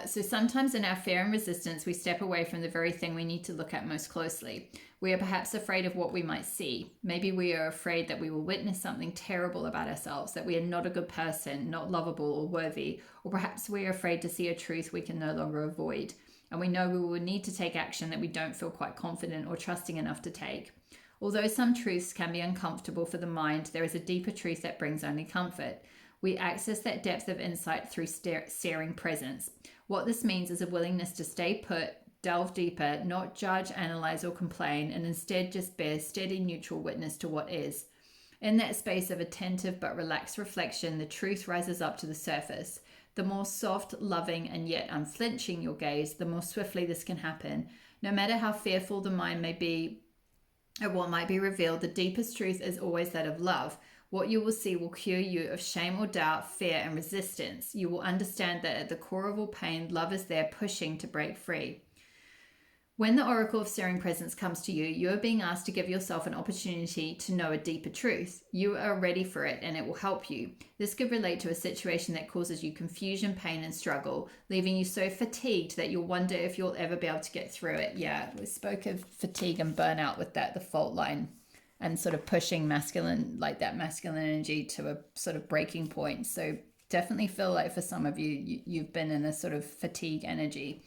So sometimes in our fear and resistance, we step away from the very thing we need to look at most closely. We are perhaps afraid of what we might see. Maybe we are afraid that we will witness something terrible about ourselves, that we are not a good person, not lovable or worthy, or perhaps we are afraid to see a truth we can no longer avoid. And we know we will need to take action that we don't feel quite confident or trusting enough to take. Although some truths can be uncomfortable for the mind, there is a deeper truth that brings only comfort. We access that depth of insight through searing presence. What this means is a willingness to stay put, delve deeper, not judge, analyze, or complain, and instead just bear steady, neutral witness to what is. In that space of attentive but relaxed reflection, the truth rises up to the surface. The more soft, loving, and yet unflinching your gaze, the more swiftly this can happen. No matter how fearful the mind may be at what might be revealed, the deepest truth is always that of love. What you will see will cure you of shame or doubt, fear, and resistance. You will understand that at the core of all pain, love is there pushing to break free. When the Oracle of Searing Presence comes to you, you are being asked to give yourself an opportunity to know a deeper truth. You are ready for it, and it will help you. This could relate to a situation that causes you confusion, pain, and struggle, leaving you so fatigued that you'll wonder if you'll ever be able to get through it. Yeah, we spoke of fatigue and burnout with that, the fault line, and sort of pushing masculine energy to a sort of breaking point. So definitely feel like for some of you've been in a sort of fatigue energy.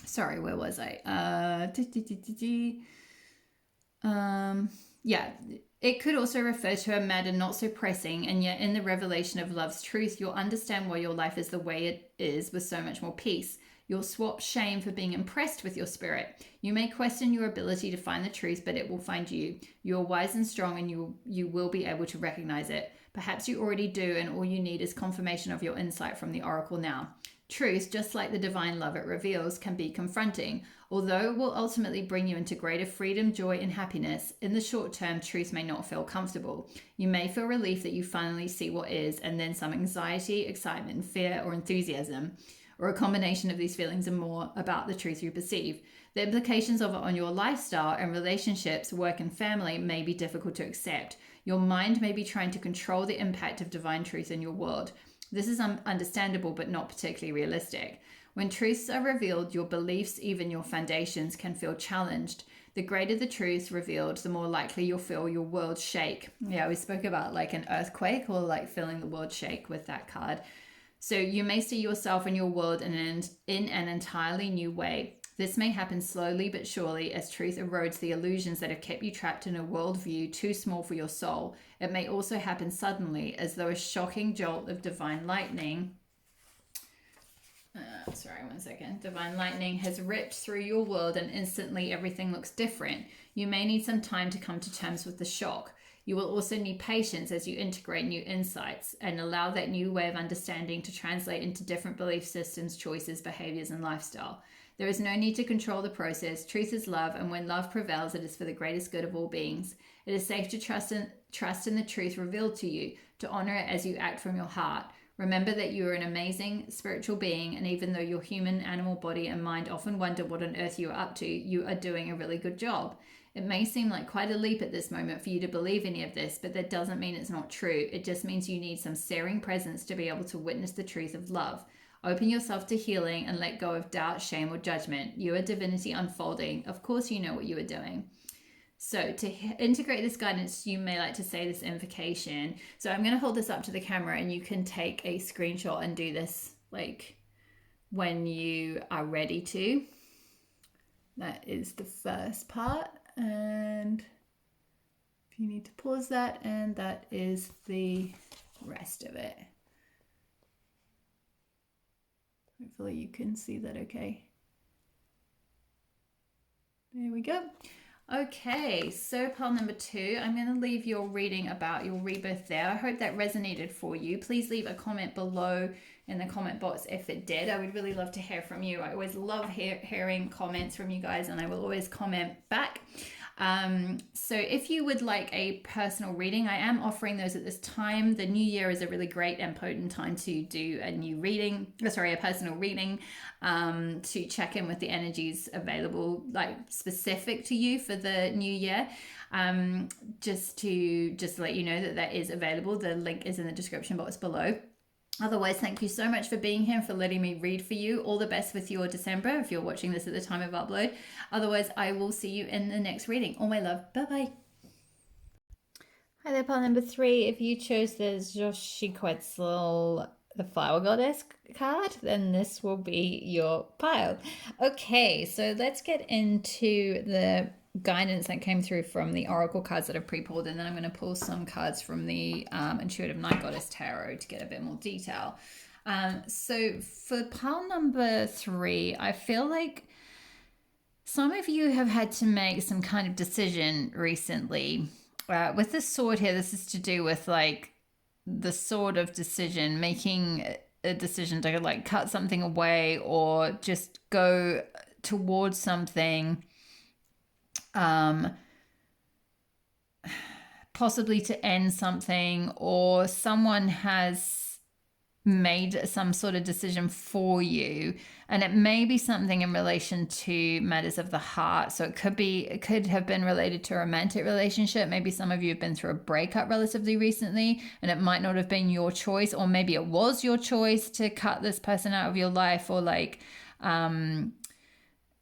Sorry, where was I? It could also refer to a matter not so pressing, and yet in the revelation of love's truth, you'll understand why your life is the way it is with so much more peace. You'll swap shame for being impressed with your spirit. You may question your ability to find the truth, but it will find you. You are wise and strong, and you will be able to recognize it. Perhaps you already do, and all you need is confirmation of your insight from the oracle now. Truth, just like the divine love it reveals, can be confronting. Although it will ultimately bring you into greater freedom, joy, and happiness, in the short term, truth may not feel comfortable. You may feel relief that you finally see what is, and then some anxiety, excitement, fear, or enthusiasm, or a combination of these feelings and more about the truth you perceive. The implications of it on your lifestyle and relationships, work, and family may be difficult to accept. Your mind may be trying to control the impact of divine truth in your world. This is understandable, but not particularly realistic. When truths are revealed, your beliefs, even your foundations, can feel challenged. The greater the truth revealed, the more likely you'll feel your world shake. Yeah, we spoke about like an earthquake, or like feeling the world shake with that card. So you may see yourself and your world in an entirely new way. This may happen slowly but surely as truth erodes the illusions that have kept you trapped in a worldview too small for your soul. It may also happen suddenly, as though a shocking jolt of divine lightning divine lightning has ripped through your world, and instantly everything looks different. You may need some time to come to terms with the shock. You will also need patience as you integrate new insights and allow that new way of understanding to translate into different belief systems, choices, behaviors, and lifestyle. There is no need to control the process. Truth is love, and when love prevails, it is for the greatest good of all beings. It is safe to trust in the truth revealed to you, to honor it as you act from your heart. Remember that you are an amazing spiritual being, and even though your human, animal body and mind often wonder what on earth you are up to, you are doing a really good job. It may seem like quite a leap at this moment for you to believe any of this, but that doesn't mean it's not true. It just means you need some searing presence to be able to witness the truth of love. Open yourself to healing and let go of doubt, shame, or judgment. You are divinity unfolding. Of course you know what you are doing. So to integrate this guidance, you may like to say this invocation. So I'm going to hold this up to the camera, and you can take a screenshot and do this like when you are ready to. That is the first part. And if you need to pause that, and that is the rest of it. Hopefully you can see that okay. There we go. Okay, so pile number 2, I'm going to leave your reading about your rebirth there. I hope that resonated for you. Please leave a comment below in the comment box if it did. I would really love to hear from you. I always love hearing comments from you guys, and I will always comment back. So if you would like a personal reading, I am offering those at this time. The new year is a really great and potent time to do a personal reading, to check in with the energies available, like specific to you for the new year. Just to let you know that is available. The link is in the description box below. Otherwise, thank you so much for being here and for letting me read for you. All the best with your December if you're watching this at the time of upload. Otherwise, I will see you in the next reading. All my love. Bye-bye. Hi there, pile number 3. If you chose the Xochiquetzal, the Flower Goddess card, then this will be your pile. Okay, so let's get into the guidance that came through from the oracle cards that I've pre-pulled, and then I'm going to pull some cards from the Intuitive Night Goddess Tarot to get a bit more detail. So for pile number 3, I feel like some of you have had to make some kind of decision recently. With this sword here, this is to do with like the sort of decision, making a decision to like cut something away or just go towards something, possibly to end something, or someone has made some sort of decision for you, and it may be something in relation to matters of the heart. So it could have been related to a romantic relationship. Maybe some of you have been through a breakup relatively recently, and it might not have been your choice, or maybe it was your choice to cut this person out of your life, or like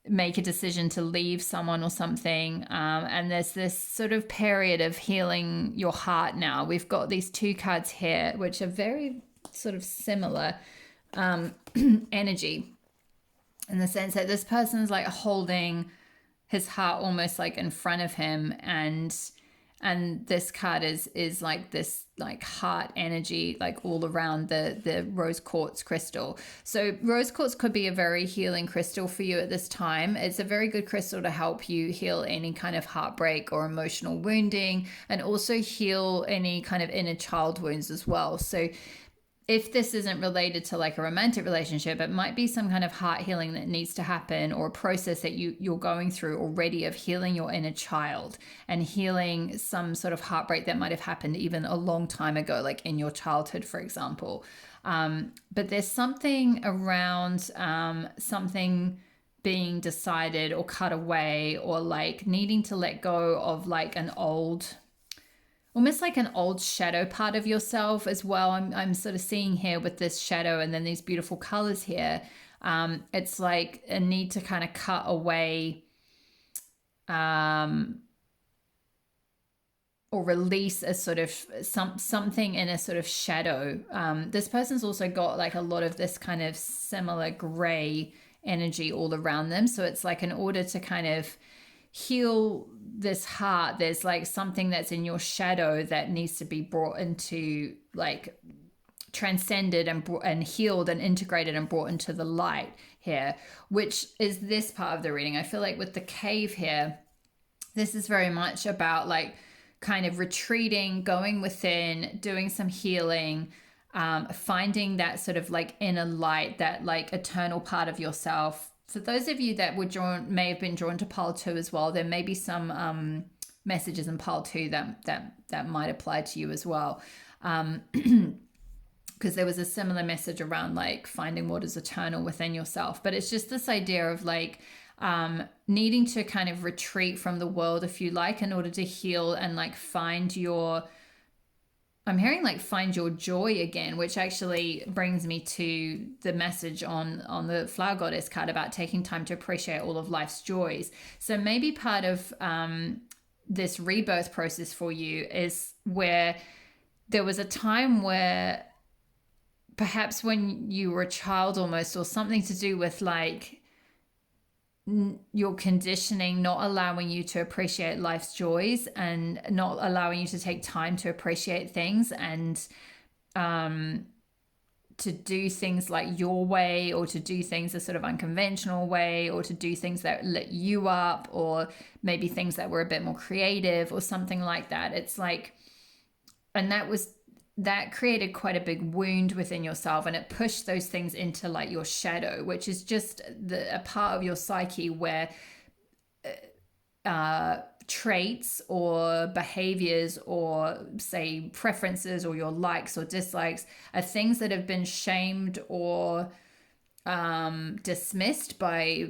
make a decision to leave someone or something. And there's this sort of period of healing your heart now. We've got these 2 cards here, which are very sort of similar energy, in the sense that this person's like holding his heart almost like in front of him, and And this card is like this like heart energy, like all around the rose quartz crystal. So rose quartz could be a very healing crystal for you at this time. It's a very good crystal to help you heal any kind of heartbreak or emotional wounding, and also heal any kind of inner child wounds as well. So if this isn't related to like a romantic relationship, it might be some kind of heart healing that needs to happen, or a process that you're going through already of healing your inner child and healing some sort of heartbreak that might have happened even a long time ago, like in your childhood, for example. But there's something around something being decided or cut away, or like needing to let go of like an old, almost like an old shadow part of yourself as well. I'm sort of seeing here with this shadow and then these beautiful colors here. It's like a need to kind of cut away or release a sort of something in a sort of shadow. This person's also got like a lot of this kind of similar gray energy all around them. So it's like in order to kind of heal this heart, there's like something that's in your shadow that needs to be brought into like transcended and healed and integrated and brought into the light here, which is this part of the reading. I feel like with the cave here, this is very much about like kind of retreating, going within, doing some healing, finding that sort of like inner light, that like eternal part of yourself. For those of you that were drawn, may have been drawn to pile 2 as well, there may be some messages in pile 2 that might apply to you as well. Because there was a similar message around like finding what is eternal within yourself. But it's just this idea of like needing to kind of retreat from the world, if you like, in order to heal and like find your, I'm hearing like find your joy again, which actually brings me to the message on the Flower Goddess card about taking time to appreciate all of life's joys. So maybe part of this rebirth process for you is where there was a time where perhaps when you were a child almost, or something to do with like your conditioning not allowing you to appreciate life's joys and not allowing you to take time to appreciate things, and to do things like your way, or to do things a sort of unconventional way, or to do things that lit you up, or maybe things that were a bit more creative or something like that. It's like, and that created quite a big wound within yourself, and it pushed those things into like your shadow, which is just a part of your psyche where traits or behaviors or say preferences or your likes or dislikes are things that have been shamed or dismissed by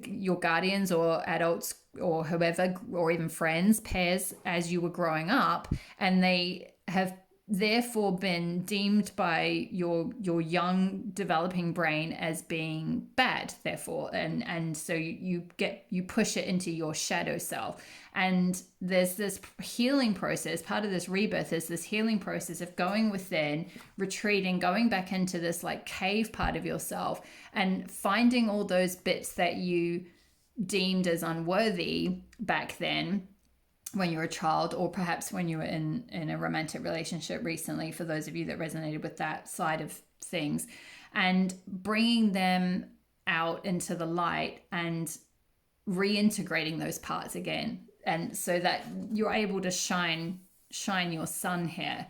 your guardians or adults or whoever, or even friends, peers, as you were growing up, and they have therefore been deemed by your young developing brain as being bad, therefore, and so you push it into your shadow self. And there's this healing process. Part of this rebirth is this healing process of going within, retreating, going back into this like cave part of yourself, and finding all those bits that you deemed as unworthy back then when you were a child, or perhaps when you were in a romantic relationship recently, for those of you that resonated with that side of things, and bringing them out into the light and reintegrating those parts again, and so that you're able to shine your sun here,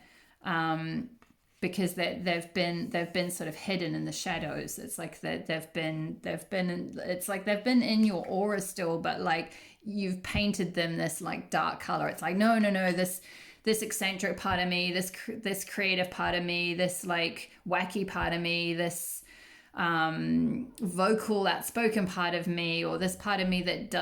because they've been sort of hidden in the shadows. It's like they've been it's like they've been in your aura still, but like you've painted them this like dark color. It's like no, this eccentric part of me, this creative part of me, this like wacky part of me, this vocal outspoken part of me, or this part of me that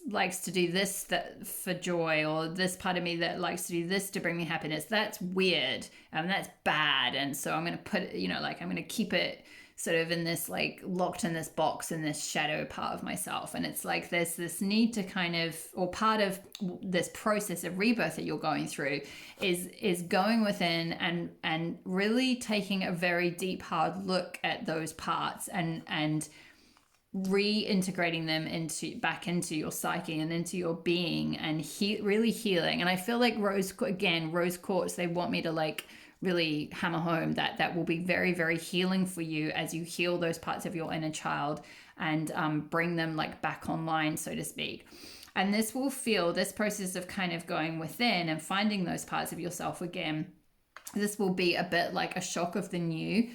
likes to do this that for joy, or this part of me that likes to do this to bring me happiness. That's weird and that's bad, and so I'm going to put it, like I'm going to keep it sort of in this like locked in this box in this shadow part of myself. And it's like there's this need to kind of, or part of this process of rebirth that you're going through is going within and really taking a very deep hard look at those parts and reintegrating them back into your psyche and into your being, and really healing. And I feel like rose quartz, they want me to like really hammer home that that will be very, very healing for you as you heal those parts of your inner child and bring them like back online, so to speak. And this process of kind of going within and finding those parts of yourself again, this will be a bit like a shock of the new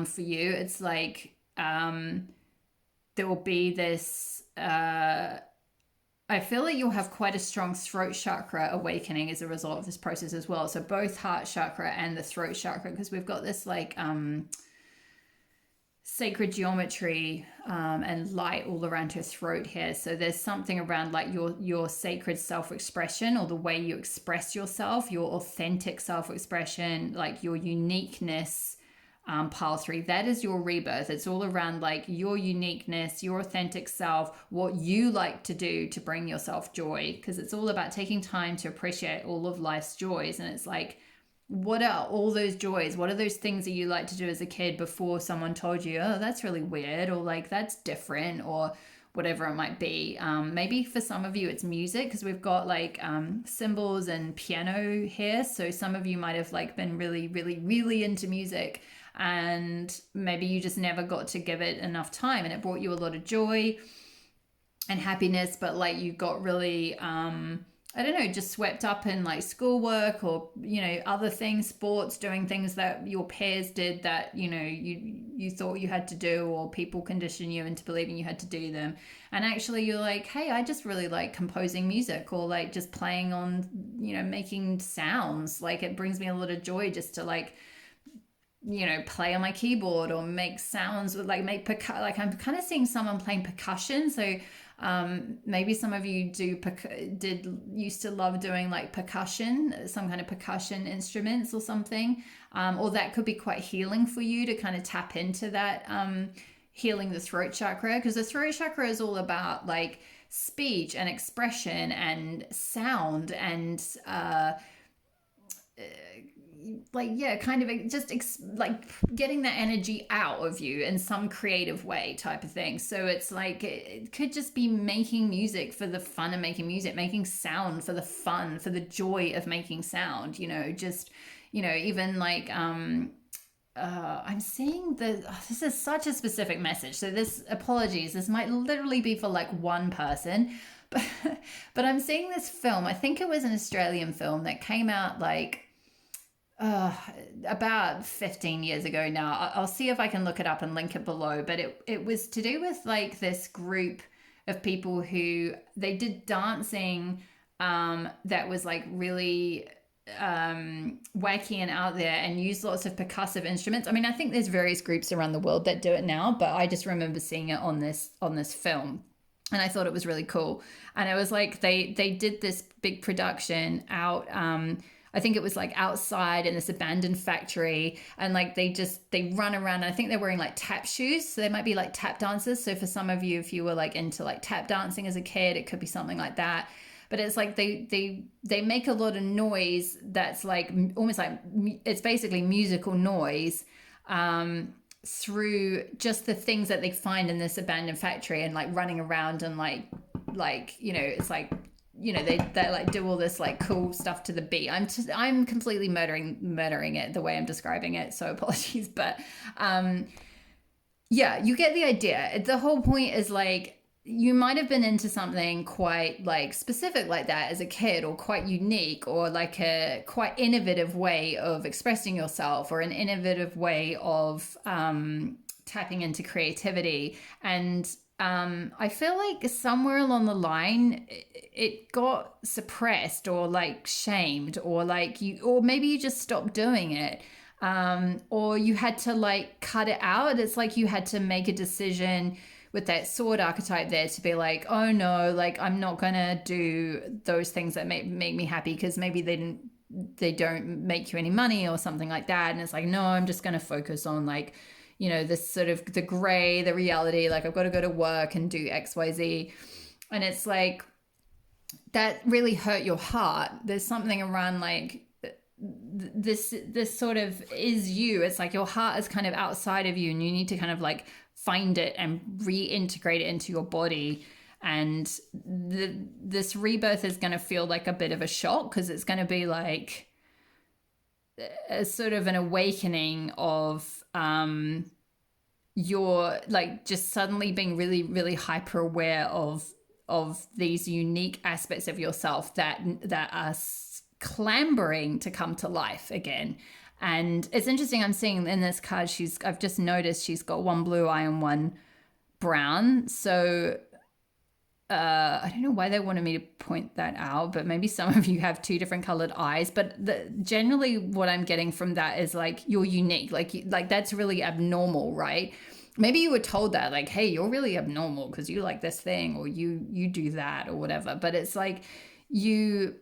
for you. It's like there will be this I feel like you'll have quite a strong throat chakra awakening as a result of this process as well. So both heart chakra and the throat chakra, because we've got this like sacred geometry and light all around her throat here. So there's something around like your sacred self-expression, or the way you express yourself, your authentic self-expression, like your uniqueness. Pile 3, that is your rebirth. It's all around like your uniqueness, your authentic self, what you like to do to bring yourself joy, because it's all about taking time to appreciate all of life's joys. And it's like, what are all those joys? What are those things that you like to do as a kid before someone told you, oh, that's really weird, or like that's different, or whatever it might be. Maybe for some of you it's music, because we've got like cymbals and piano here. So some of you might have like been really, really, really into music, and maybe you just never got to give it enough time, and it brought you a lot of joy and happiness, but like you got really I don't know, just swept up in like schoolwork, or other things, sports, doing things that your peers did that you thought you had to do, or people condition you into believing you had to do them. And actually you're like, hey, I just really like composing music, or like just playing on making sounds. Like it brings me a lot of joy just to like play on my keyboard or make sounds, with like like I'm kind of seeing someone playing percussion. So maybe some of you used to love doing like percussion, some kind of percussion instruments or something, or that could be quite healing for you to kind of tap into that, healing the throat chakra, because the throat chakra is all about like speech and expression and sound and kind of just like getting that energy out of you in some creative way type of thing. So it's like it could just be making music for the fun of making music, making sound for the fun, for the joy of making sound, even like I'm seeing this is such a specific message, so this might literally be for like one person, but I'm seeing this film. I think it was an Australian film that came out like about 15 years ago now. I'll see if I can look it up and link it below, but it was to do with like this group of people who they did dancing that was like really wacky and out there, and used lots of percussive instruments. I mean, I think there's various groups around the world that do it now, but I just remember seeing it on this film, and I thought it was really cool. And it was like they did this big production out I think it was like outside in this abandoned factory, and like they run around, and I think they're wearing like tap shoes, so they might be like tap dancers. So for some of you, if you were like into like tap dancing as a kid, it could be something like that. But it's like they make a lot of noise that's like almost like it's basically musical noise through just the things that they find in this abandoned factory, and like running around, and like it's like they like do all this like cool stuff to the beat. I'm completely murdering it the way I'm describing it, so apologies. But yeah, you get the idea. The whole point is like, you might have been into something quite like specific like that as a kid, or quite unique, or like a quite innovative way of expressing yourself, or an innovative way of tapping into creativity. And I feel like somewhere along the line it got suppressed, or like shamed, or like or maybe you just stopped doing it, or you had to like cut it out. It's like you had to make a decision with that sword archetype there to be like, oh no, like I'm not gonna do those things that make me happy, because maybe they don't make you any money or something like that. And it's like, no, I'm just gonna focus on like, this sort of the gray, the reality, like I've got to go to work and do XYZ. And it's like, that really hurt your heart. There's something around like this sort of is you. It's like your heart is kind of outside of you, and you need to kind of like find it and reintegrate it into your body. And this rebirth is going to feel like a bit of a shock, because it's going to be like a sort of an awakening of you're like just suddenly being really, really hyper aware of these unique aspects of yourself that are clambering to come to life again. And it's interesting, I'm seeing in this card, I've just noticed she's got one blue eye and one brown. So I don't know why they wanted me to point that out, but maybe some of you have two different colored eyes. But generally what I'm getting from that is like, you're unique. Like that's really abnormal, right? Maybe you were told that, like, hey, you're really abnormal because you like this thing, or you do that or whatever. But it's like you're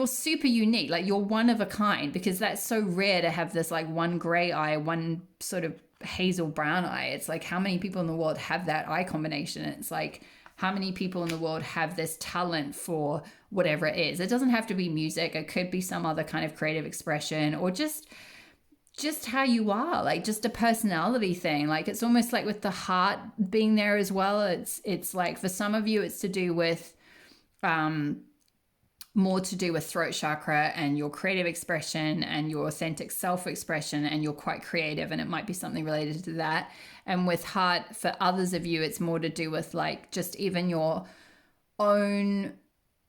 super unique. Like you're one of a kind, because that's so rare to have this like one gray eye, one sort of hazel brown eye. It's like, how many people in the world have that eye combination? It's like, how many people in the world have this talent for whatever it is? It doesn't have to be music. It could be some other kind of creative expression, or just how you are, like just a personality thing. Like it's almost like with the heart being there as well. It's like for some of you, it's to do with more to do with throat chakra and your creative expression and your authentic self-expression, and you're quite creative, and it might be something related to that. And with heart, for others of you, it's more to do with like just even your own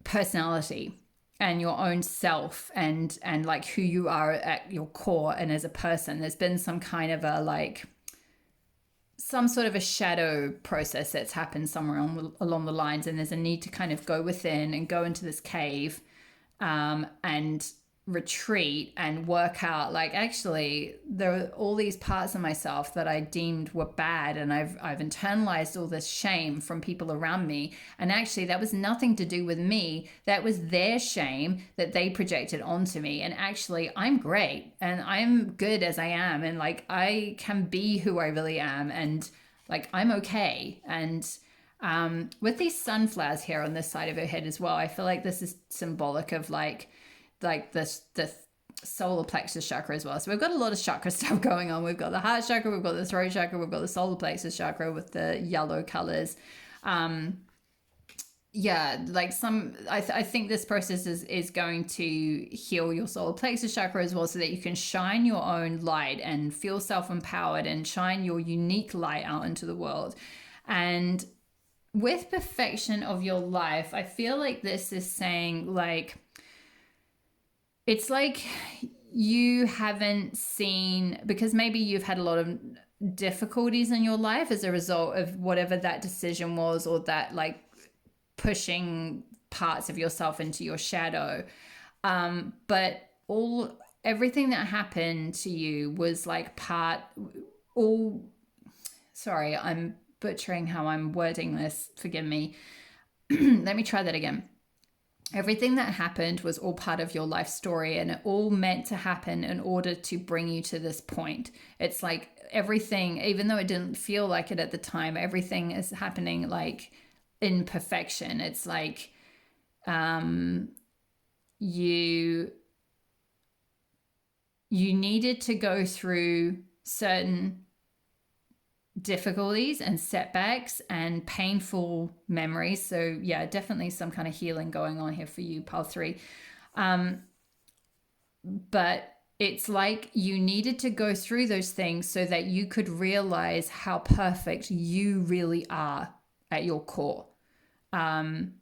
personality and your own self, and like who you are at your core and as a person. There's been some kind of a like some sort of a shadow process that's happened somewhere along the lines, and there's a need to kind of go within and go into this cave and retreat and work out, like, actually there are all these parts of myself that I deemed were bad, and I've internalized all this shame from people around me, and actually that was nothing to do with me. That was their shame that they projected onto me, and actually I'm great and I'm good as I am, and like I can be who I really am, and like I'm okay. And with these sunflowers here on this side of her head as well, I feel like this is symbolic of like the solar plexus chakra as well. So we've got a lot of chakra stuff going on. We've got the heart chakra, we've got the throat chakra, we've got the solar plexus chakra with the yellow colors. Like I think this process is going to heal your solar plexus chakra as well, so that you can shine your own light and feel self-empowered and shine your unique light out into the world. And with perfection of your life, I feel like this is saying, like, it's like you haven't seen, because maybe you've had a lot of difficulties in your life as a result of whatever that decision was, or that like pushing parts of yourself into your shadow. But everything that happened to you was like sorry, I'm butchering how I'm wording this. Forgive me. Let me try that again. Everything that happened was all part of your life story, and it all meant to happen in order to bring you to this point. It's like everything, even though it didn't feel like it at the time, everything is happening like in perfection. It's like you needed to go through certain difficulties and setbacks and painful memories. So yeah, definitely some kind of healing going on here for you, pile 3. But it's like you needed to go through those things so that you could realize how perfect you really are at your core. And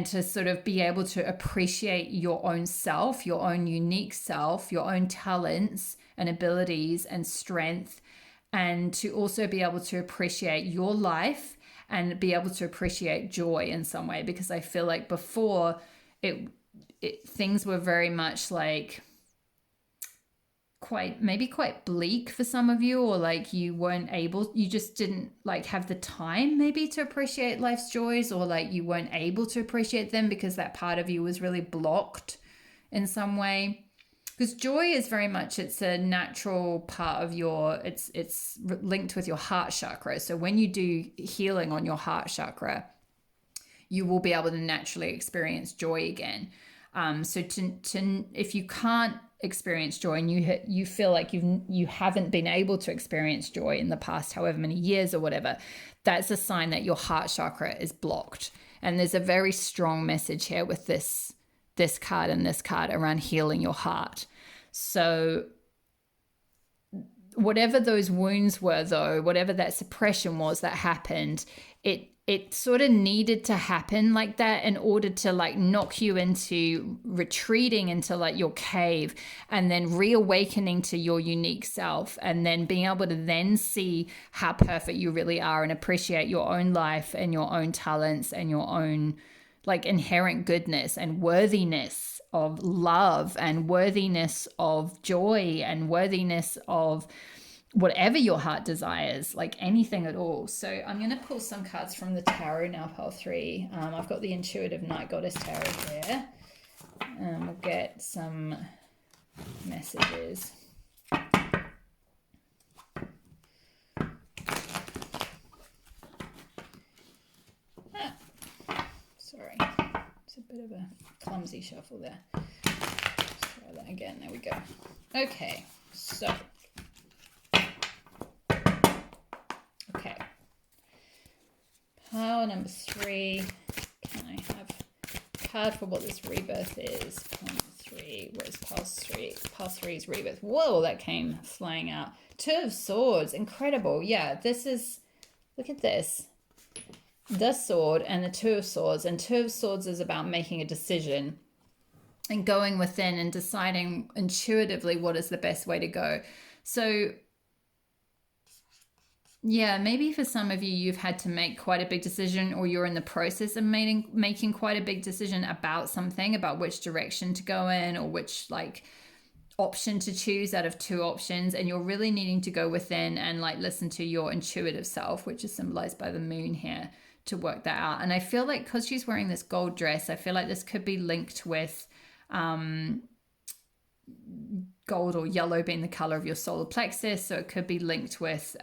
to sort of be able to appreciate your own self, your own unique self, your own talents and abilities and strength, and to also be able to appreciate your life and be able to appreciate joy in some way. Because I feel like before things were very much like quite bleak for some of you, or like you just didn't like have the time maybe to appreciate life's joys, or like you weren't able to appreciate them because that part of you was really blocked in some way. Because joy is very much, it's a natural part of it's linked with your heart chakra. So when you do healing on your heart chakra, you will be able to naturally experience joy again. So if you can't experience joy, and you feel like you haven't been able to experience joy in the past however many years or whatever, that's a sign that your heart chakra is blocked. And there's a very strong message here with this card and this card around healing your heart. So whatever those wounds were, though, whatever that suppression was that happened, it sort of needed to happen like that in order to like knock you into retreating into like your cave, and then reawakening to your unique self, and then being able to then see how perfect you really are and appreciate your own life and your own talents and your own like inherent goodness and worthiness of love and worthiness of joy and worthiness of whatever your heart desires, like anything at all. So I'm going to pull some cards from the tarot now, pile 3. I've got the Intuitive Night Goddess Tarot here. We'll get some messages. Sorry, it's a bit of a clumsy shuffle there. Let's try that again. There we go. Okay, so pile number 3. Can I have a card for what this rebirth is? Pile number 3. Where's pile 3? Pile 3's rebirth. Whoa, that came flying out. 2 of Swords. Incredible. Yeah, this is, look at this. The sword and the 2 of Swords. And 2 of Swords is about making a decision and going within and deciding intuitively what is the best way to go. So yeah, maybe for some of you, you've had to make quite a big decision, or you're in the process of making quite a big decision about something, about which direction to go in or which like option to choose out of 2 options. And you're really needing to go within and like listen to your intuitive self, which is symbolized by the moon here, to work that out. And I feel like because she's wearing this gold dress, I feel like this could be linked with gold or yellow being the color of your solar plexus. So it could be linked with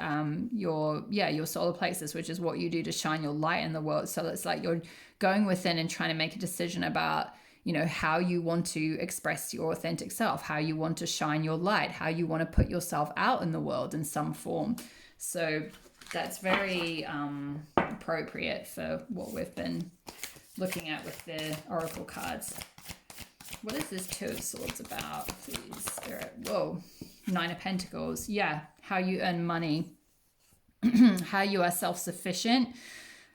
your solar plexus, which is what you do to shine your light in the world. So it's like you're going within and trying to make a decision about, you know, how you want to express your authentic self, how you want to shine your light, how you want to put yourself out in the world in some form. So that's very appropriate for what we've been looking at with the Oracle cards. What is this 2 of Swords about, please, Spirit? Whoa, 9 of Pentacles. Yeah, how you earn money, how you are self-sufficient.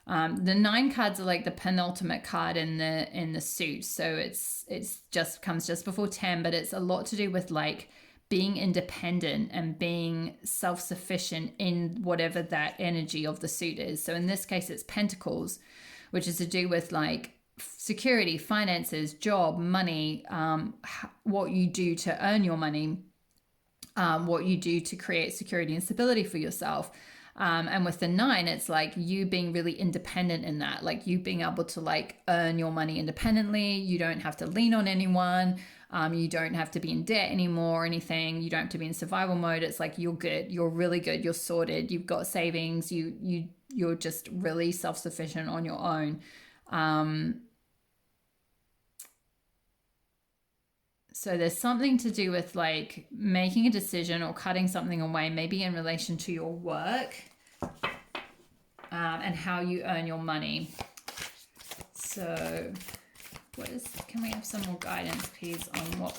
The 9 cards are like the penultimate card in the suit, so it's just comes just before 10, but it's a lot to do with like being independent and being self-sufficient in whatever that energy of the suit is. So in this case, it's Pentacles, which is to do with like security, finances, job, money, what you do to earn your money, what you do to create security and stability for yourself. And with the 9, it's like you being really independent in that, like you being able to like earn your money independently. You don't have to lean on anyone. You don't have to be in debt anymore or anything. You don't have to be in survival mode. It's like you're good. You're really good. You're sorted. You've got savings. You're just really self-sufficient on your own. So there's something to do with like making a decision or cutting something away, maybe in relation to your work, and how you earn your money. So can we have some more guidance, please, on what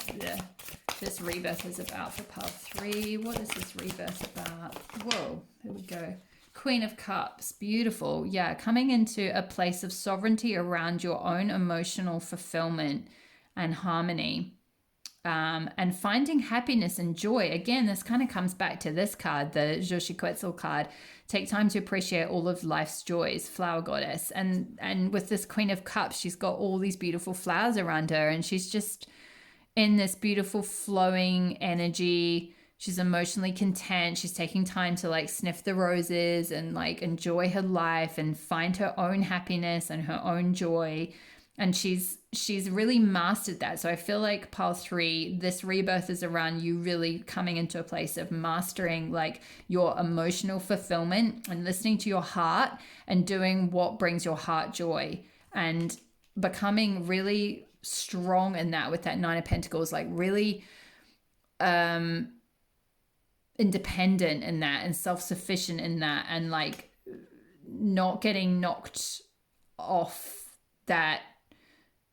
this rebirth is about for pile 3? What is this rebirth about? Whoa, here we go. Queen of Cups, beautiful. Yeah, coming into a place of sovereignty around your own emotional fulfillment and harmony. And finding happiness and joy. Again, this kind of comes back to this card, the Xochitl card. Take time to appreciate all of life's joys, flower goddess. And with this Queen of Cups, she's got all these beautiful flowers around her, and she's just in this beautiful flowing energy. She's emotionally content. She's taking time to like sniff the roses and like enjoy her life and find her own happiness and her own joy. And she's really mastered that. So I feel like pile 3, this rebirth is around you really coming into a place of mastering like your emotional fulfillment and listening to your heart and doing what brings your heart joy, and becoming really strong in that with that 9 of Pentacles, like really independent in that and self-sufficient in that, and like not getting knocked off that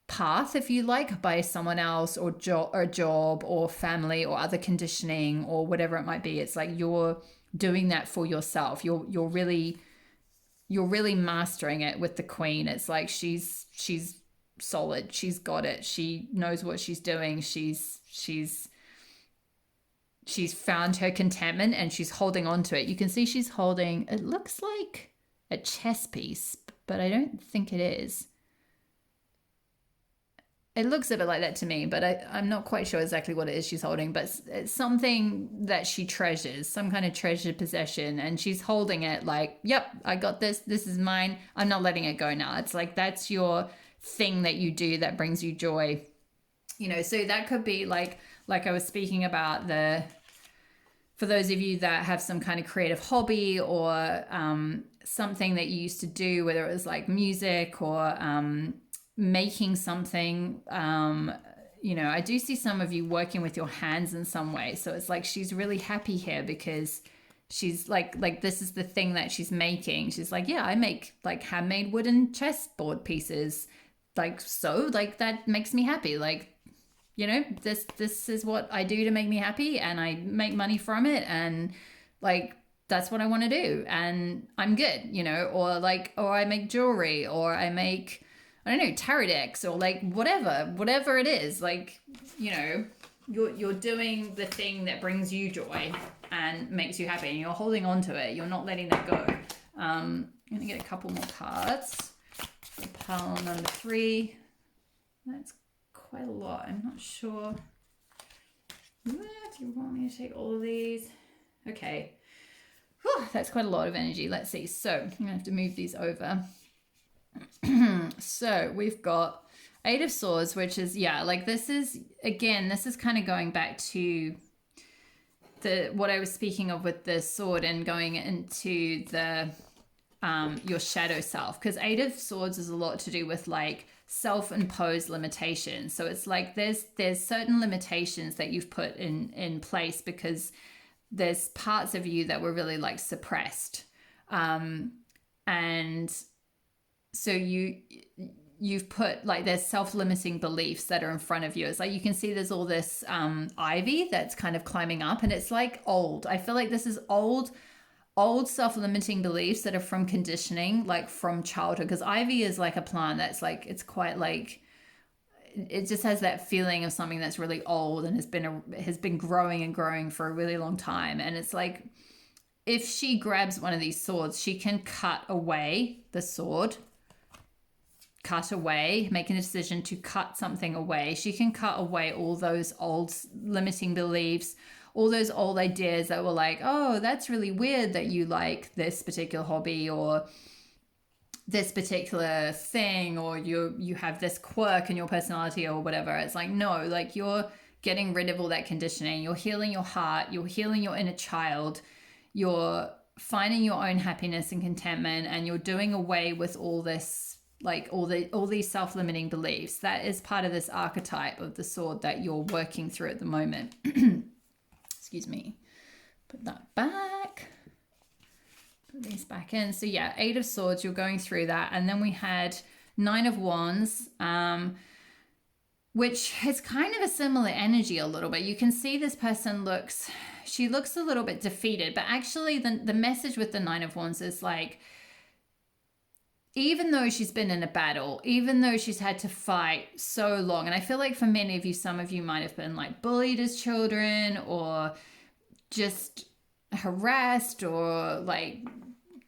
path, if you like, by someone else or job or family or other conditioning or whatever it might be. It's like you're doing that for yourself. You're really mastering it with the queen. It's like she's solid. She's got it. She knows what she's doing. She's found her contentment and she's holding on to it. You can see she's holding, it looks like a chess piece, but I don't think it is. It looks a bit like that to me, but I'm not quite sure exactly what it is she's holding, but it's something that she treasures, some kind of treasured possession, and she's holding it like, yep, I got this. This is mine. I'm not letting it go now. It's like that's your thing that you do that brings you joy. You know, so that could be like I was speaking about for those of you that have some kind of creative hobby or something that you used to do, whether it was like music or making something, you know, I do see some of you working with your hands in some way. So it's like she's really happy here because she's like this is the thing that she's making. She's like, yeah, I make like handmade wooden chessboard pieces, like, so like that makes me happy. Like, you know, this is what I do to make me happy, and I make money from it, and like that's what I want to do, and I'm good, you know. Or like, or I make jewelry, or I make, I don't know, tarot decks, or like whatever it is. Like, you know, you're doing the thing that brings you joy and makes you happy, and you're holding on to it. You're not letting that go. I'm gonna get a couple more cards for pile number 3. That's quite a lot. I'm not sure. Do you want me to take all of these? Okay. Whew, that's quite a lot of energy. Let's see. So I'm gonna have to move these over. So we've got 8 of Swords, which is, yeah, like this is kind of going back to what I was speaking of with the sword and going into the your shadow self, because 8 of Swords is a lot to do with like self-imposed limitations. So it's like there's certain limitations that you've put in place because there's parts of you that were really like suppressed, and so you've put like there's self-limiting beliefs that are in front of you. It's like you can see there's all this ivy that's kind of climbing up, and it's like old. I feel like this is old self-limiting beliefs that are from conditioning, like from childhood, because ivy is like a plant that's like, it's quite like, it just has that feeling of something that's really old and has been growing and growing for a really long time. And it's like, if she grabs one of these swords, she can cut away the sword, making a decision to cut something away. She can cut away all those old limiting beliefs, all those old ideas that were like, oh, that's really weird that you like this particular hobby or this particular thing, or you have this quirk in your personality or whatever. It's like, no, like you're getting rid of all that conditioning. You're healing your heart. You're healing your inner child. You're finding your own happiness and contentment, and you're doing away with all this, like all these self-limiting beliefs. That is part of this archetype of the sword that you're working through at the moment. Excuse me. Put that back. Put these back in. So yeah, 8 of Swords, you're going through that. And then we had 9 of Wands, which is kind of a similar energy a little bit. You can see this person looks a little bit defeated, but actually the message with the 9 of Wands is like, even though she's been in a battle, even though she's had to fight so long, and I feel like for many of you, some of you might have been like bullied as children, or just harassed, or like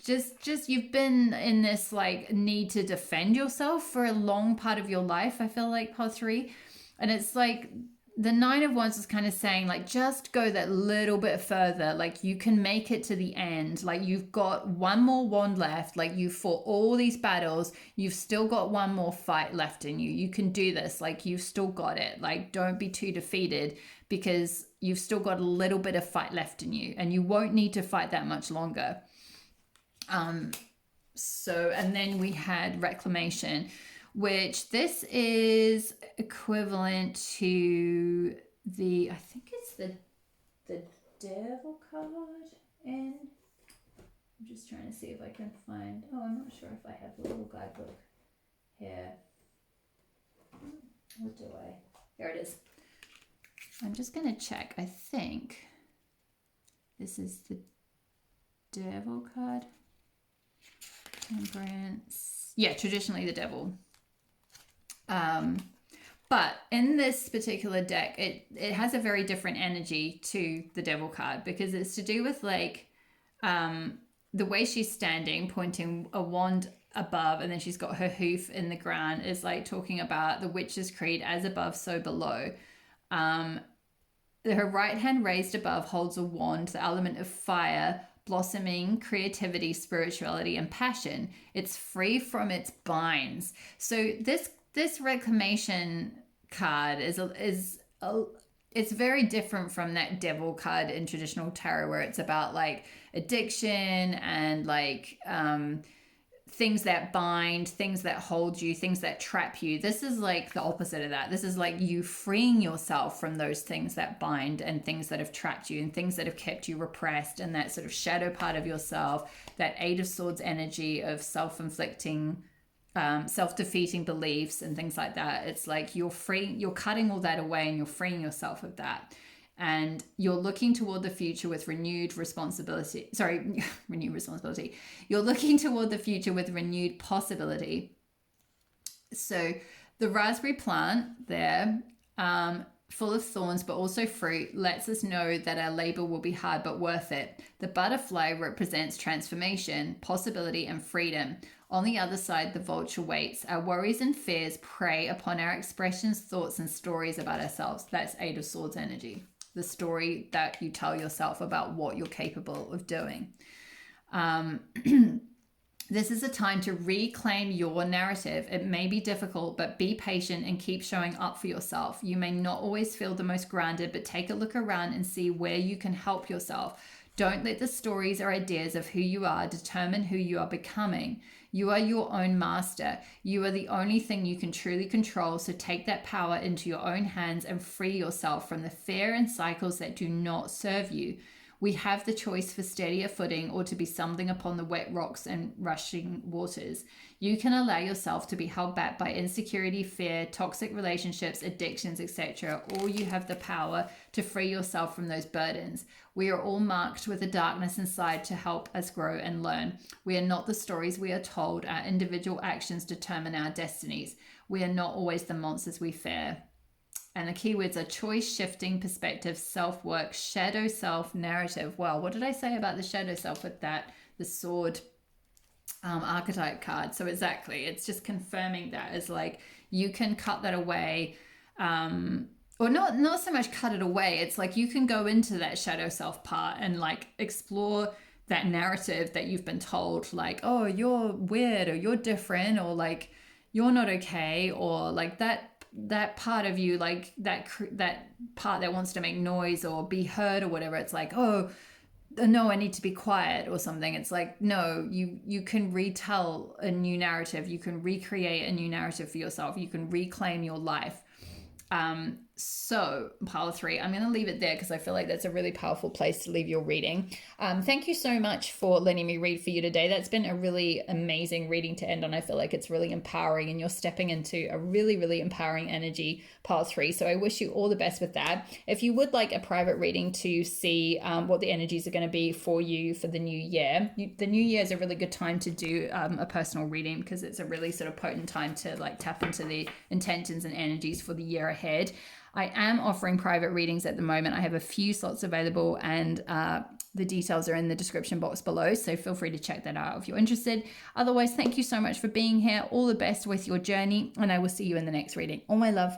just you've been in this like need to defend yourself for a long part of your life. I feel like part 3, and it's like the 9 of Wands is kind of saying like, just go that little bit further. Like you can make it to the end. Like you've got one more wand left. Like you fought all these battles. You've still got one more fight left in you. You can do this. Like you've still got it. Like don't be too defeated, because you've still got a little bit of fight left in you, and you won't need to fight that much longer. So, and then we had Reclamation, which this is equivalent to I think it's the the Devil card in. I'm just trying to see if I can find, oh, I'm not sure if I have a little guidebook here. What do I? Here it is. I'm just going to check. I think this is the Devil card. Temperance. Yeah, traditionally the Devil. But in this particular deck, it has a very different energy to the Devil card, because it's to do with like the way she's standing, pointing a wand above, and then she's got her hoof in the ground, is like talking about the Witch's Creed, as above, so below. Her right hand raised above holds a wand, the element of fire, blossoming, creativity, spirituality, and passion. It's free from its binds. So this reclamation card it's very different from that Devil card in traditional tarot, where it's about like addiction and like things that bind, things that hold you, things that trap you. This is like the opposite of that. This is like you freeing yourself from those things that bind and things that have trapped you and things that have kept you repressed, and that sort of shadow part of yourself, that Eight of Swords energy of self-inflicting, self-defeating beliefs and things like that. It's like you're cutting all that away and you're freeing yourself of that. And you're looking toward the future with renewed responsibility. You're looking toward the future with renewed possibility. So the raspberry plant there, full of thorns but also fruit, lets us know that our labor will be hard but worth it. The butterfly represents transformation, possibility, and freedom. On the other side, the vulture waits. Our worries and fears prey upon our expressions, thoughts, and stories about ourselves. That's Eight of Swords energy. The story that you tell yourself about what you're capable of doing. This is a time to reclaim your narrative. It may be difficult, but be patient and keep showing up for yourself. You may not always feel the most grounded, but take a look around and see where you can help yourself. Don't let the stories or ideas of who you are determine who you are becoming. You are your own master. You are the only thing you can truly control, so take that power into your own hands and free yourself from the fear and cycles that do not serve you. We have the choice for steadier footing or to be stumbling upon the wet rocks and rushing waters. You can allow yourself to be held back by insecurity, fear, toxic relationships, addictions, etc., or you have the power to free yourself from those burdens. We are all marked with a darkness inside to help us grow and learn. We are not the stories we are told. Our individual actions determine our destinies. We are not always the monsters we fear. And the keywords are choice, shifting, perspective, self-work, shadow self, narrative. Well, what did I say about the shadow self with that? The sword archetype card. So exactly, it's just confirming that as like you can cut that away. Or not so much cut it away. It's like you can go into that shadow self part and like explore that narrative that you've been told, like, oh, you're weird, or you're different, or like you're not okay, or like that part of you, like that part that wants to make noise or be heard or whatever. It's like, oh no, I need to be quiet or something. It's like, no, you can retell a new narrative. You can recreate a new narrative for yourself. You can reclaim your life. So pile 3, I'm going to leave it there because I feel like that's a really powerful place to leave your reading. Thank you so much for letting me read for you today. That's been a really amazing reading to end on. I feel like it's really empowering and you're stepping into a really, really empowering energy, pile 3. So I wish you all the best with that. If you would like a private reading to see what the energies are going to be for you for the new year, the new year is a really good time to do a personal reading because it's a really sort of potent time to like tap into the intentions and energies for the year ahead. I am offering private readings at the moment. I have a few slots available and the details are in the description box below. So feel free to check that out if you're interested. Otherwise, thank you so much for being here. All the best with your journey and I will see you in the next reading. All my love.